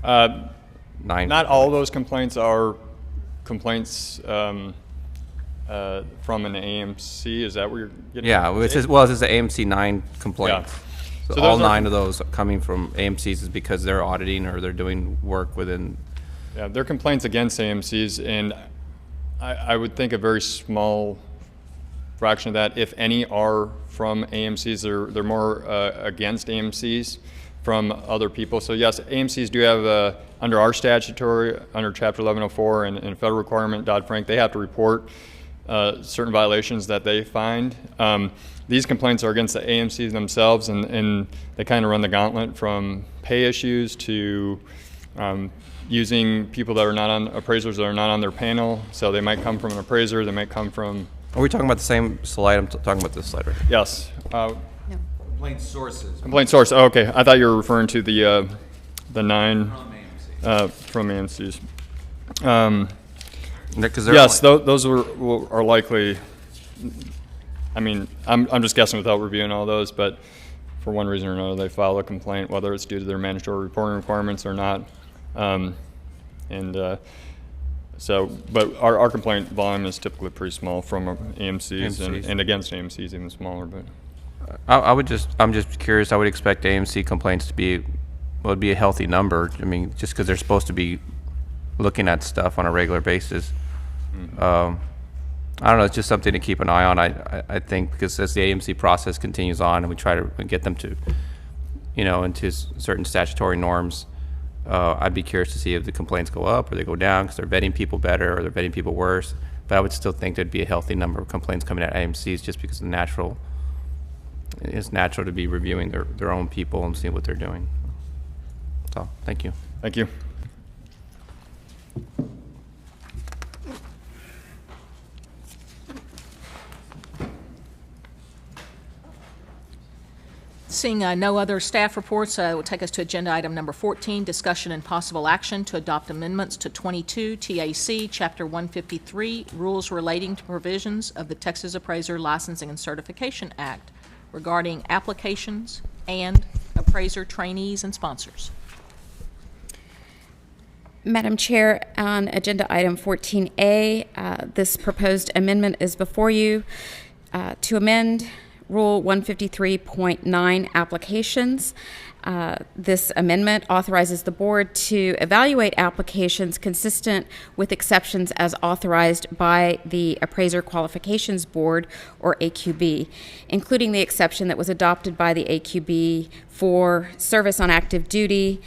9. Not all those complaints are complaints from an AMC. Is that what you're getting at? Yeah, it says the AMC 9 complaint. Yeah. So all 9 of those coming from AMCs is because they're auditing or they're doing work within. Yeah, they're complaints against AMCs, and I would think a very small fraction of that, if any, are from AMCs. They're more against AMCs from other people. So yes, AMCs do have, under our statutory, under Chapter 1104 and federal requirement, Dodd-Frank, they have to report certain violations that they find. These complaints are against the AMCs themselves, and they kind of run the gauntlet from pay issues to using people that are not on, appraisers that are not on their panel. So they might come from an appraiser, they might come from... Are we talking about the same slide? I'm talking about this slide right here. Yes. Complaint sources. Complaint source. Oh, okay. I thought you were referring to the 9 from AMCs. Yes, those are likely. I mean, I'm just guessing without reviewing all those, but for one reason or another, they file a complaint, whether it's due to their mandatory reporting requirements or not. So, but our complaint volume is typically pretty small from AMCs, AMCs. and against AMCs even smaller, but. I'm just curious, I would expect AMC complaints to be, would be a healthy number. I mean, just because they're supposed to be looking at stuff on a regular basis. I don't know, it's just something to keep an eye on. I think because as the AMC process continues on and we try to get them to, into certain statutory norms, I'd be curious to see if the complaints go up or they go down because they're vetting people better or they're vetting people worse. But I would still think there'd be a healthy number of complaints coming at AMCs just because it's natural to be reviewing their own people and seeing what they're doing. So, thank you. Thank you. Seeing no other staff reports, will take us to agenda item number 14, discussion and possible action to adopt amendments to 22 TAC Chapter 153, rules relating to provisions of the Texas Appraiser Licensing and Certification Act regarding applications and appraiser trainees and sponsors. Madam Chair, on agenda item 14A, this proposed amendment is before you to amend Rule 153.9 applications. This amendment authorizes the board to evaluate applications consistent with exceptions as authorized by the Appraiser Qualifications Board, or AQB, including the exception that was adopted by the AQB for service on active duty,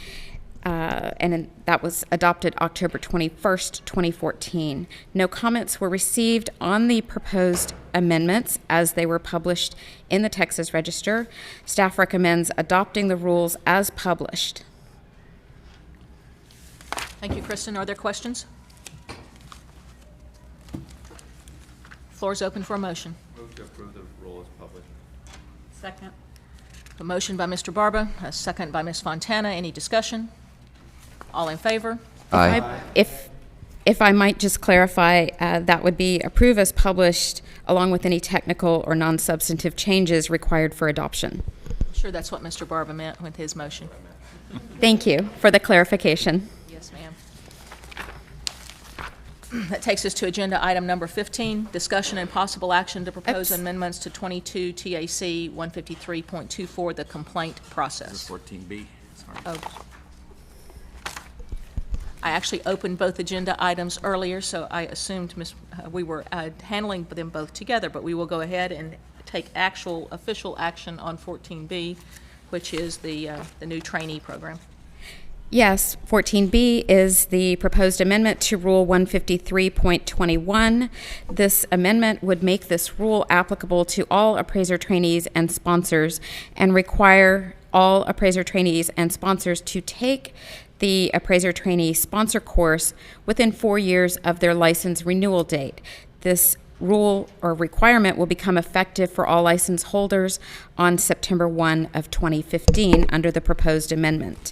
and that was adopted October 21st, 2014. No comments were received on the proposed amendments as they were published in the Texas Register. Staff recommends adopting the rules as published. Thank you, Kristen. Are there questions? Floor is open for a motion. Move to approve the rule as published. Second. A motion by Mr. Barba, a second by Ms. Fontana. Any discussion? All in favor? Aye. If I might just clarify, that would be approve as published along with any technical or non-substantive changes required for adoption. I'm sure that's what Mr. Barba meant with his motion. Thank you for the clarification. Yes, ma'am. That takes us to agenda item number 15, discussion and possible action to propose amendments to 22 TAC 153.24, the complaint process. 14B. Sorry. Oh. I actually opened both agenda items earlier, so I assumed we were handling them both together, but we will go ahead and take actual official action on 14B, which is the new trainee program. Yes, 14B is the proposed amendment to Rule 153.21. This amendment would make this rule applicable to all appraiser trainees and sponsors and require all appraiser trainees and sponsors to take the appraiser trainee sponsor course within 4 years of their license renewal date. This rule or requirement will become effective for all license holders on September 1 of 2015 under the proposed amendment.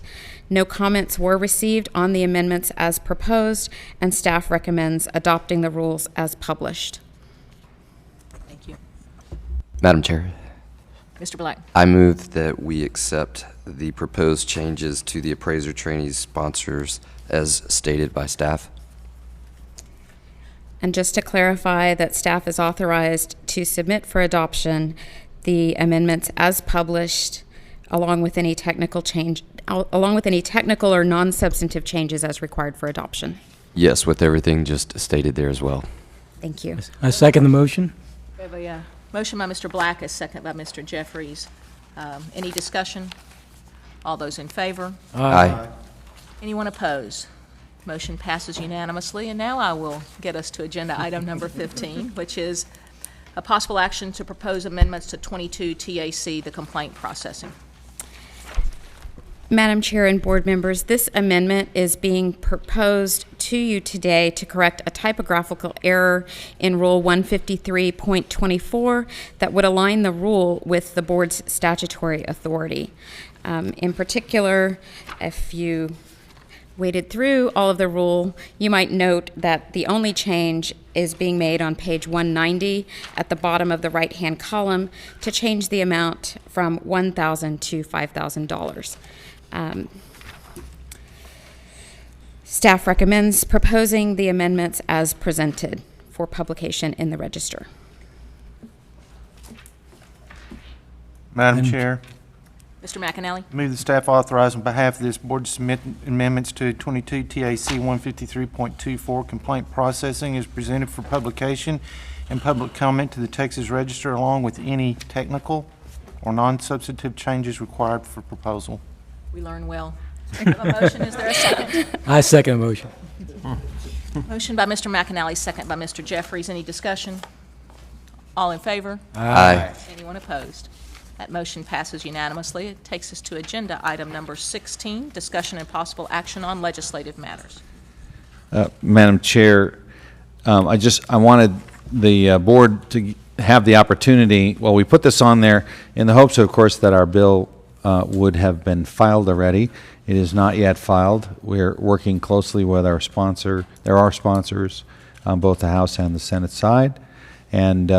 No comments were received on the amendments as proposed, and staff recommends adopting the rules as published. Thank you. Madam Chair, Mr. Black. I move that we accept the proposed changes to the appraiser trainees sponsors as stated by staff. And just to clarify that staff is authorized to submit for adoption the amendments as published along with any technical or non-substantive changes as required for adoption. Yes, with everything just stated there as well. Thank you. I second the motion. We have a motion by Mr. Black, a second by Mr. Jeffries. Any discussion? All those in favor? Aye. Anyone opposed? Motion passes unanimously. And now I will get us to agenda item number 15, which is a possible action to propose amendments to 22 TAC, the complaint processing. Madam Chair and board members, this amendment is being proposed to you today to correct a typographical error in Rule 153.24 that would align the rule with the board's statutory authority. In particular, if you waded through all of the rule, you might note that the only change is being made on page 190 at the bottom of the right-hand column to change the amount from $1,000 to $5,000. Staff recommends proposing the amendments as presented for publication in the Register. Madam Chair, Mr. McAnally? move the staff authorize on behalf of this board to submit amendments to 22 TAC 153.24 complaint processing is presented for publication and public comment to the Texas Register, along with any technical or non-substantive changes required for proposal. We learn well. I have a motion. Is there a second? I second the motion. Motion by Mr. McAnally, second by Mr. Jeffries. Any discussion? All in favor? Aye. Anyone opposed? That motion passes unanimously. It takes us to agenda item number 16, discussion and possible action on legislative matters. Madam Chair, I wanted the board to have the opportunity, well, we put this on there in the hopes, of course, that our bill would have been filed already. It is not yet filed. We're working closely with our sponsor. There are sponsors on both the House and the Senate side, and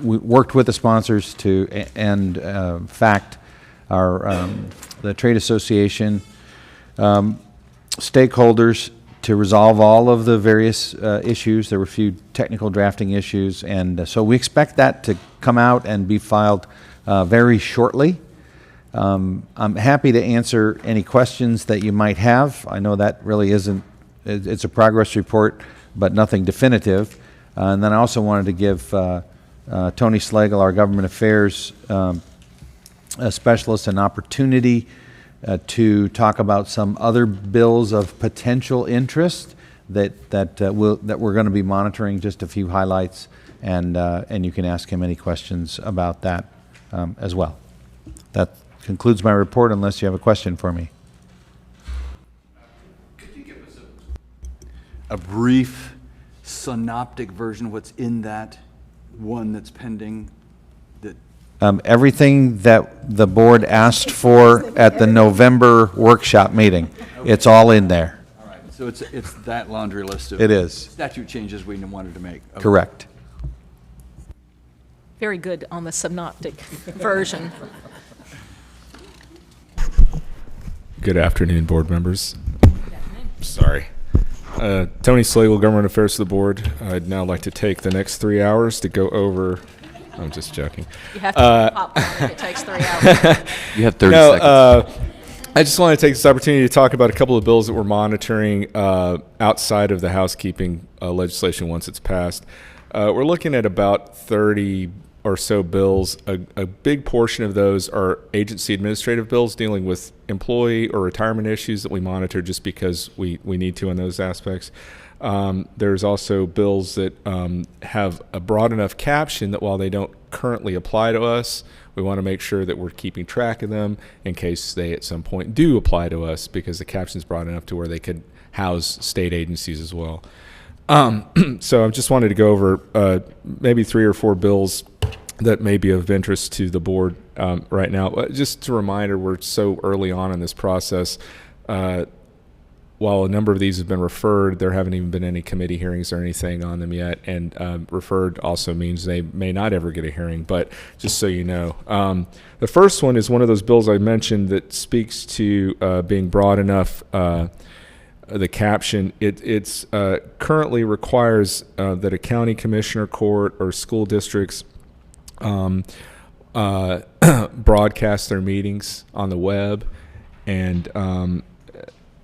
we worked with the sponsors to, and in fact, the trade association stakeholders to resolve all of the various issues. There were a few technical drafting issues, and so we expect that to come out and be filed very shortly. I'm happy to answer any questions that you might have. I know that really isn't, it's a progress report, but nothing definitive. And then I also wanted to give Tony Slagle, our government affairs specialist, an opportunity to talk about some other bills of potential interest that we're going to be monitoring. Just a few highlights, and you can ask him any questions about that as well. That concludes my report, unless you have a question for me. Could you give us a brief synoptic version of what's in that one that's pending? Everything that the board asked for at the November workshop meeting, it's all in there. All right, so it's that laundry list of It is. statute changes we wanted to make. Okay. Correct. Very good on the synoptic version. Good afternoon, board members. Sorry. Tony Slagle, Government Affairs of the Board. I'd now like to take the next 3 hours to go over. I'm just joking. You have to popcorn if it takes 3 hours. You have 30 seconds. I just want to take this opportunity to talk about a couple of bills that we're monitoring outside of the housekeeping legislation once it's passed. We're looking at about 30 or so bills. A big portion of those are agency administrative bills dealing with employee or retirement issues that we monitor just because we need to in those aspects. There's also bills that have a broad enough caption that while they don't currently apply to us, we want to make sure that we're keeping track of them in case they at some point do apply to us, because the caption is broad enough to where they could house state agencies as well. So I just wanted to go over maybe 3 or 4 bills that may be of interest to the board right now. Just a reminder, we're so early on in this process. While a number of these have been referred, there haven't even been any committee hearings or anything on them yet. And referred also means they may not ever get a hearing, but just so you know. The first one is one of those bills I mentioned that speaks to being broad enough. The caption, it's currently requires that a county commissioner court or school districts broadcast their meetings on the web, and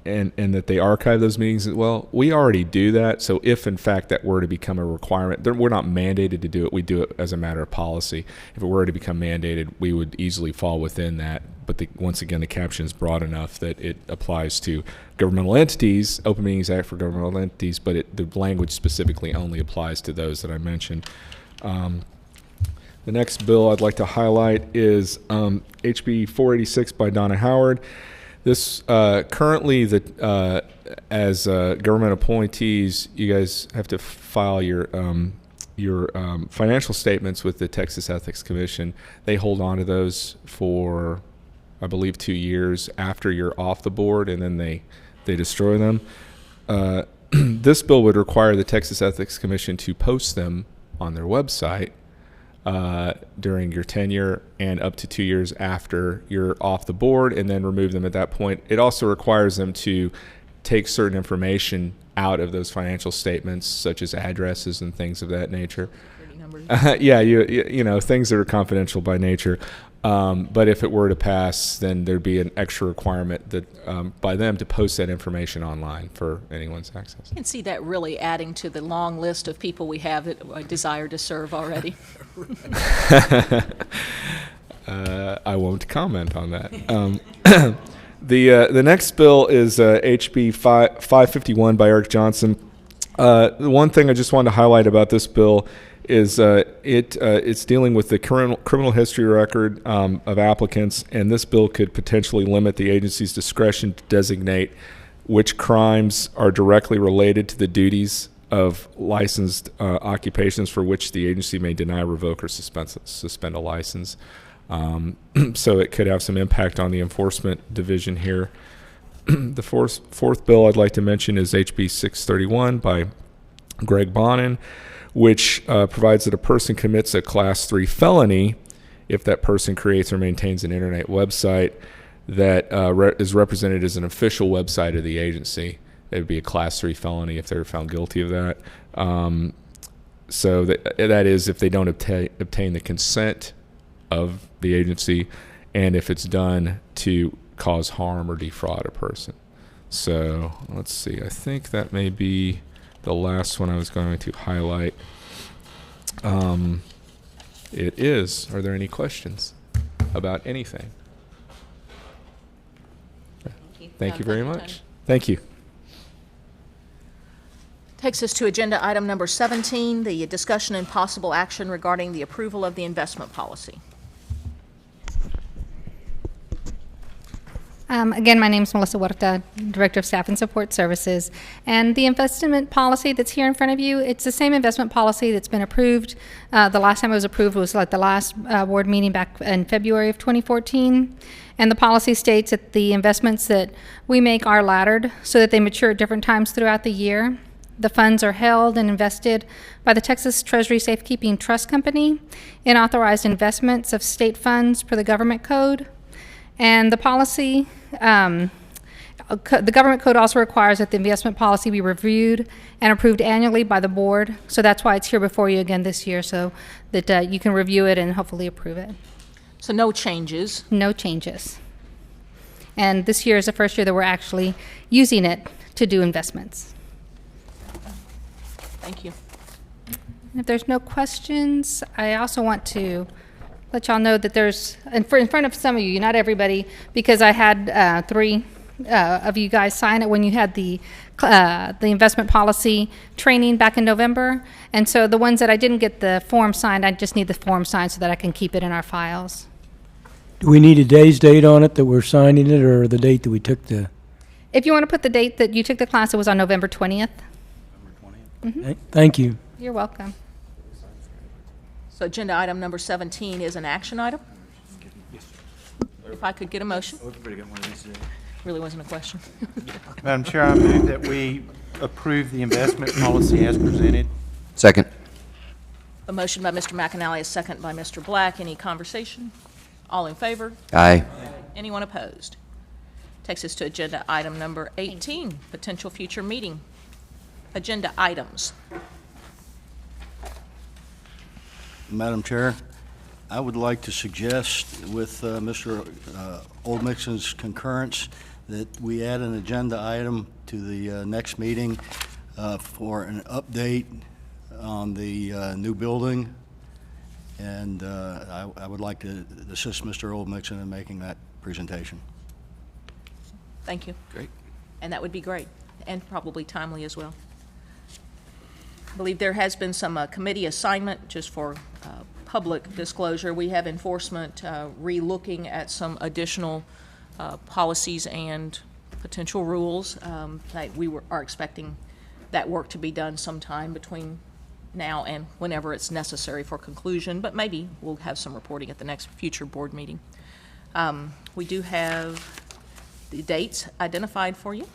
that they archive those meetings as well. We already do that, so if in fact that were to become a requirement, we're not mandated to do it. We do it as a matter of policy. If it were to become mandated, we would easily fall within that. But once again, the caption is broad enough that it applies to governmental entities, Open Meetings Act for governmental entities, but the language specifically only applies to those that I mentioned. The next bill I'd like to highlight is HB 486 by Donna Howard. This currently, as government appointees, you guys have to file your financial statements with the Texas Ethics Commission. They hold on to those for, I believe, 2 years after you're off the board, and then they destroy them. This bill would require the Texas Ethics Commission to post them on their website. during your tenure and up to 2 years after you're off the board, and then remove them at that point. It also requires them to take certain information out of those financial statements, such as addresses and things of that nature. Yeah, you know, things that are confidential by nature. But if it were to pass, then there'd be an extra requirement that by them to post that information online for anyone's access. You can see that really adding to the long list of people we have that desire to serve already. I won't comment on that. The next bill is HB 551 by Eric Johnson. The one thing I just wanted to highlight about this bill is it's dealing with the criminal history record of applicants, and this bill could potentially limit the agency's discretion to designate which crimes are directly related to the duties of licensed occupations for which the agency may deny, revoke, or suspend a license. So it could have some impact on the enforcement division here. The fourth bill I'd like to mention is HB 631 by Greg Bonin, which provides that a person commits a Class 3 felony if that person creates or maintains an internet website that is represented as an official website of the agency. It would be a Class 3 felony if they're found guilty of that. So that is if they don't obtain the consent of the agency, and if it's done to cause harm or defraud a person. So let's see, I think that may be the last one I was going to highlight. It is. Are there any questions about anything? Thank you very much. Thank you. Takes us to agenda item number 17, the discussion and possible action regarding the approval of the investment policy. Again, my name is Melissa Huerta, Director of Staff and Support Services. And the investment policy that's here in front of you, it's the same investment policy that's been approved. The last time it was approved was like the last board meeting back in February of 2014. And the policy states that the investments that we make are laddered so that they mature at different times throughout the year. The funds are held and invested by the Texas Treasury Safekeeping Trust Company in authorized investments of state funds per the government code. And the policy, the government code also requires that the investment policy be reviewed and approved annually by the board. So that's why it's here before you again this year, so that you can review it and hopefully approve it. So no changes? No changes. And this year is the first year that we're actually using it to do investments. Thank you. And if there's no questions, I also want to let y'all know that there's, in front of some of you, not everybody, because I had 3 of you guys sign it when you had the investment policy training back in November. And so the ones that I didn't get the form signed, I just need the form signed so that I can keep it in our files. Do we need a day's date on it that we're signing it, or the date that we took the? If you want to put the date that you took the class, it was on November 20th. Okay, thank you. You're welcome. So agenda item number 17 is an action item? If I could get a motion? Really wasn't a question. Madam Chair, I move that we approve the investment policy as presented. Second. A motion by Mr. McAnally, a second by Mr. Black. Any conversation? All in favor? Aye. Anyone opposed? Takes us to agenda item number 18, potential future meeting. Agenda items. Madam Chair, I would like to suggest, with Mr. Oldmixon's concurrence, that we add an agenda item to the next meeting for an update on the new building, and I would like to assist Mr. Oldmixon in making that presentation. Thank you. Great. And that would be great, and probably timely as well. I believe there has been some committee assignment, just for public disclosure. We have enforcement re-looking at some additional policies and potential rules. That we are expecting that work to be done sometime between now and whenever it's necessary for conclusion, but maybe we'll have some reporting at the next future board meeting. We do have the dates identified for you.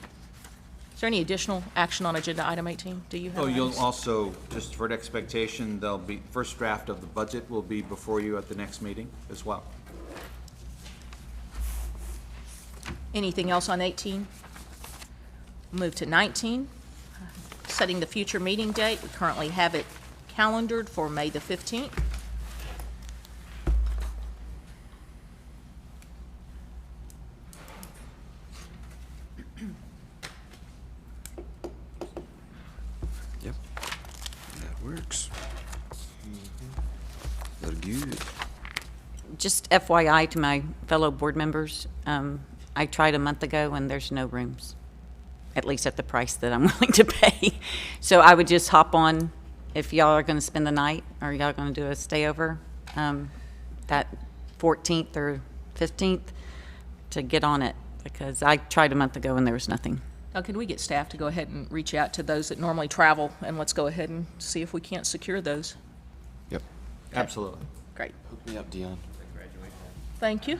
there any additional action on agenda item 18? Do you have? Oh, you'll items? also, just for an expectation, there'll be, first draft of the budget will be before you at the next meeting as well. Anything else on 18? Move to 19, setting the future meeting date. We currently have it calendared for May the 15th. Yep, that works. Look good. Just FYI to my fellow board members, I tried a month ago and there's no rooms, at least at the price that I'm willing to pay. So I would just hop on if y'all are going to spend the night or y'all going to do a stayover that 14th or 15th to get on it, because I tried a month ago and there was nothing. Now, could we get staff to go ahead and reach out to those that normally travel, and let's go ahead and see if we can't secure those? Yep. Absolutely. Great. Hook me up, Dion. Thank you.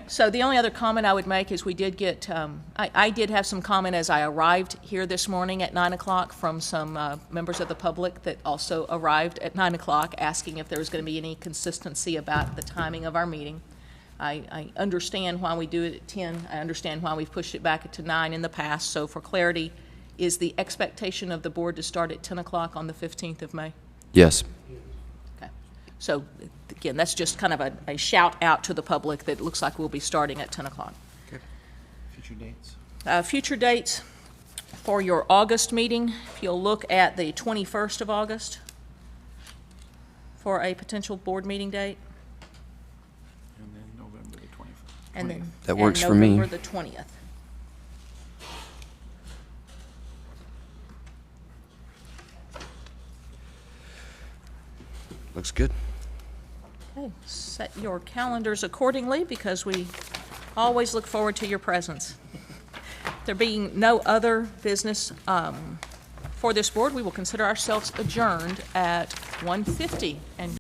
So the only other comment I would make is we did get, I did have some comment as I arrived here this morning at 9 o'clock from some members of the public that also arrived at 9 o'clock asking if there was going to be any consistency about the timing of our meeting. I understand why we do it at 10. I understand why we've pushed it back to 9 in the past. So for clarity, is the expectation of the board to start at 10 o'clock on the 15th of May? Yes. Okay. So again, that's just kind of a shout out to the public that it looks like we'll be starting at 10 o'clock. Okay. Future dates? Future dates for your August meeting, if you'll look at the 21st of August for a potential board meeting date. And then November the 21st. And then That works for me. November the 20th. Looks good. Okay, set your calendars accordingly because we always look forward to your presence. There being no other business for this board, we will consider ourselves adjourned at 1:50. And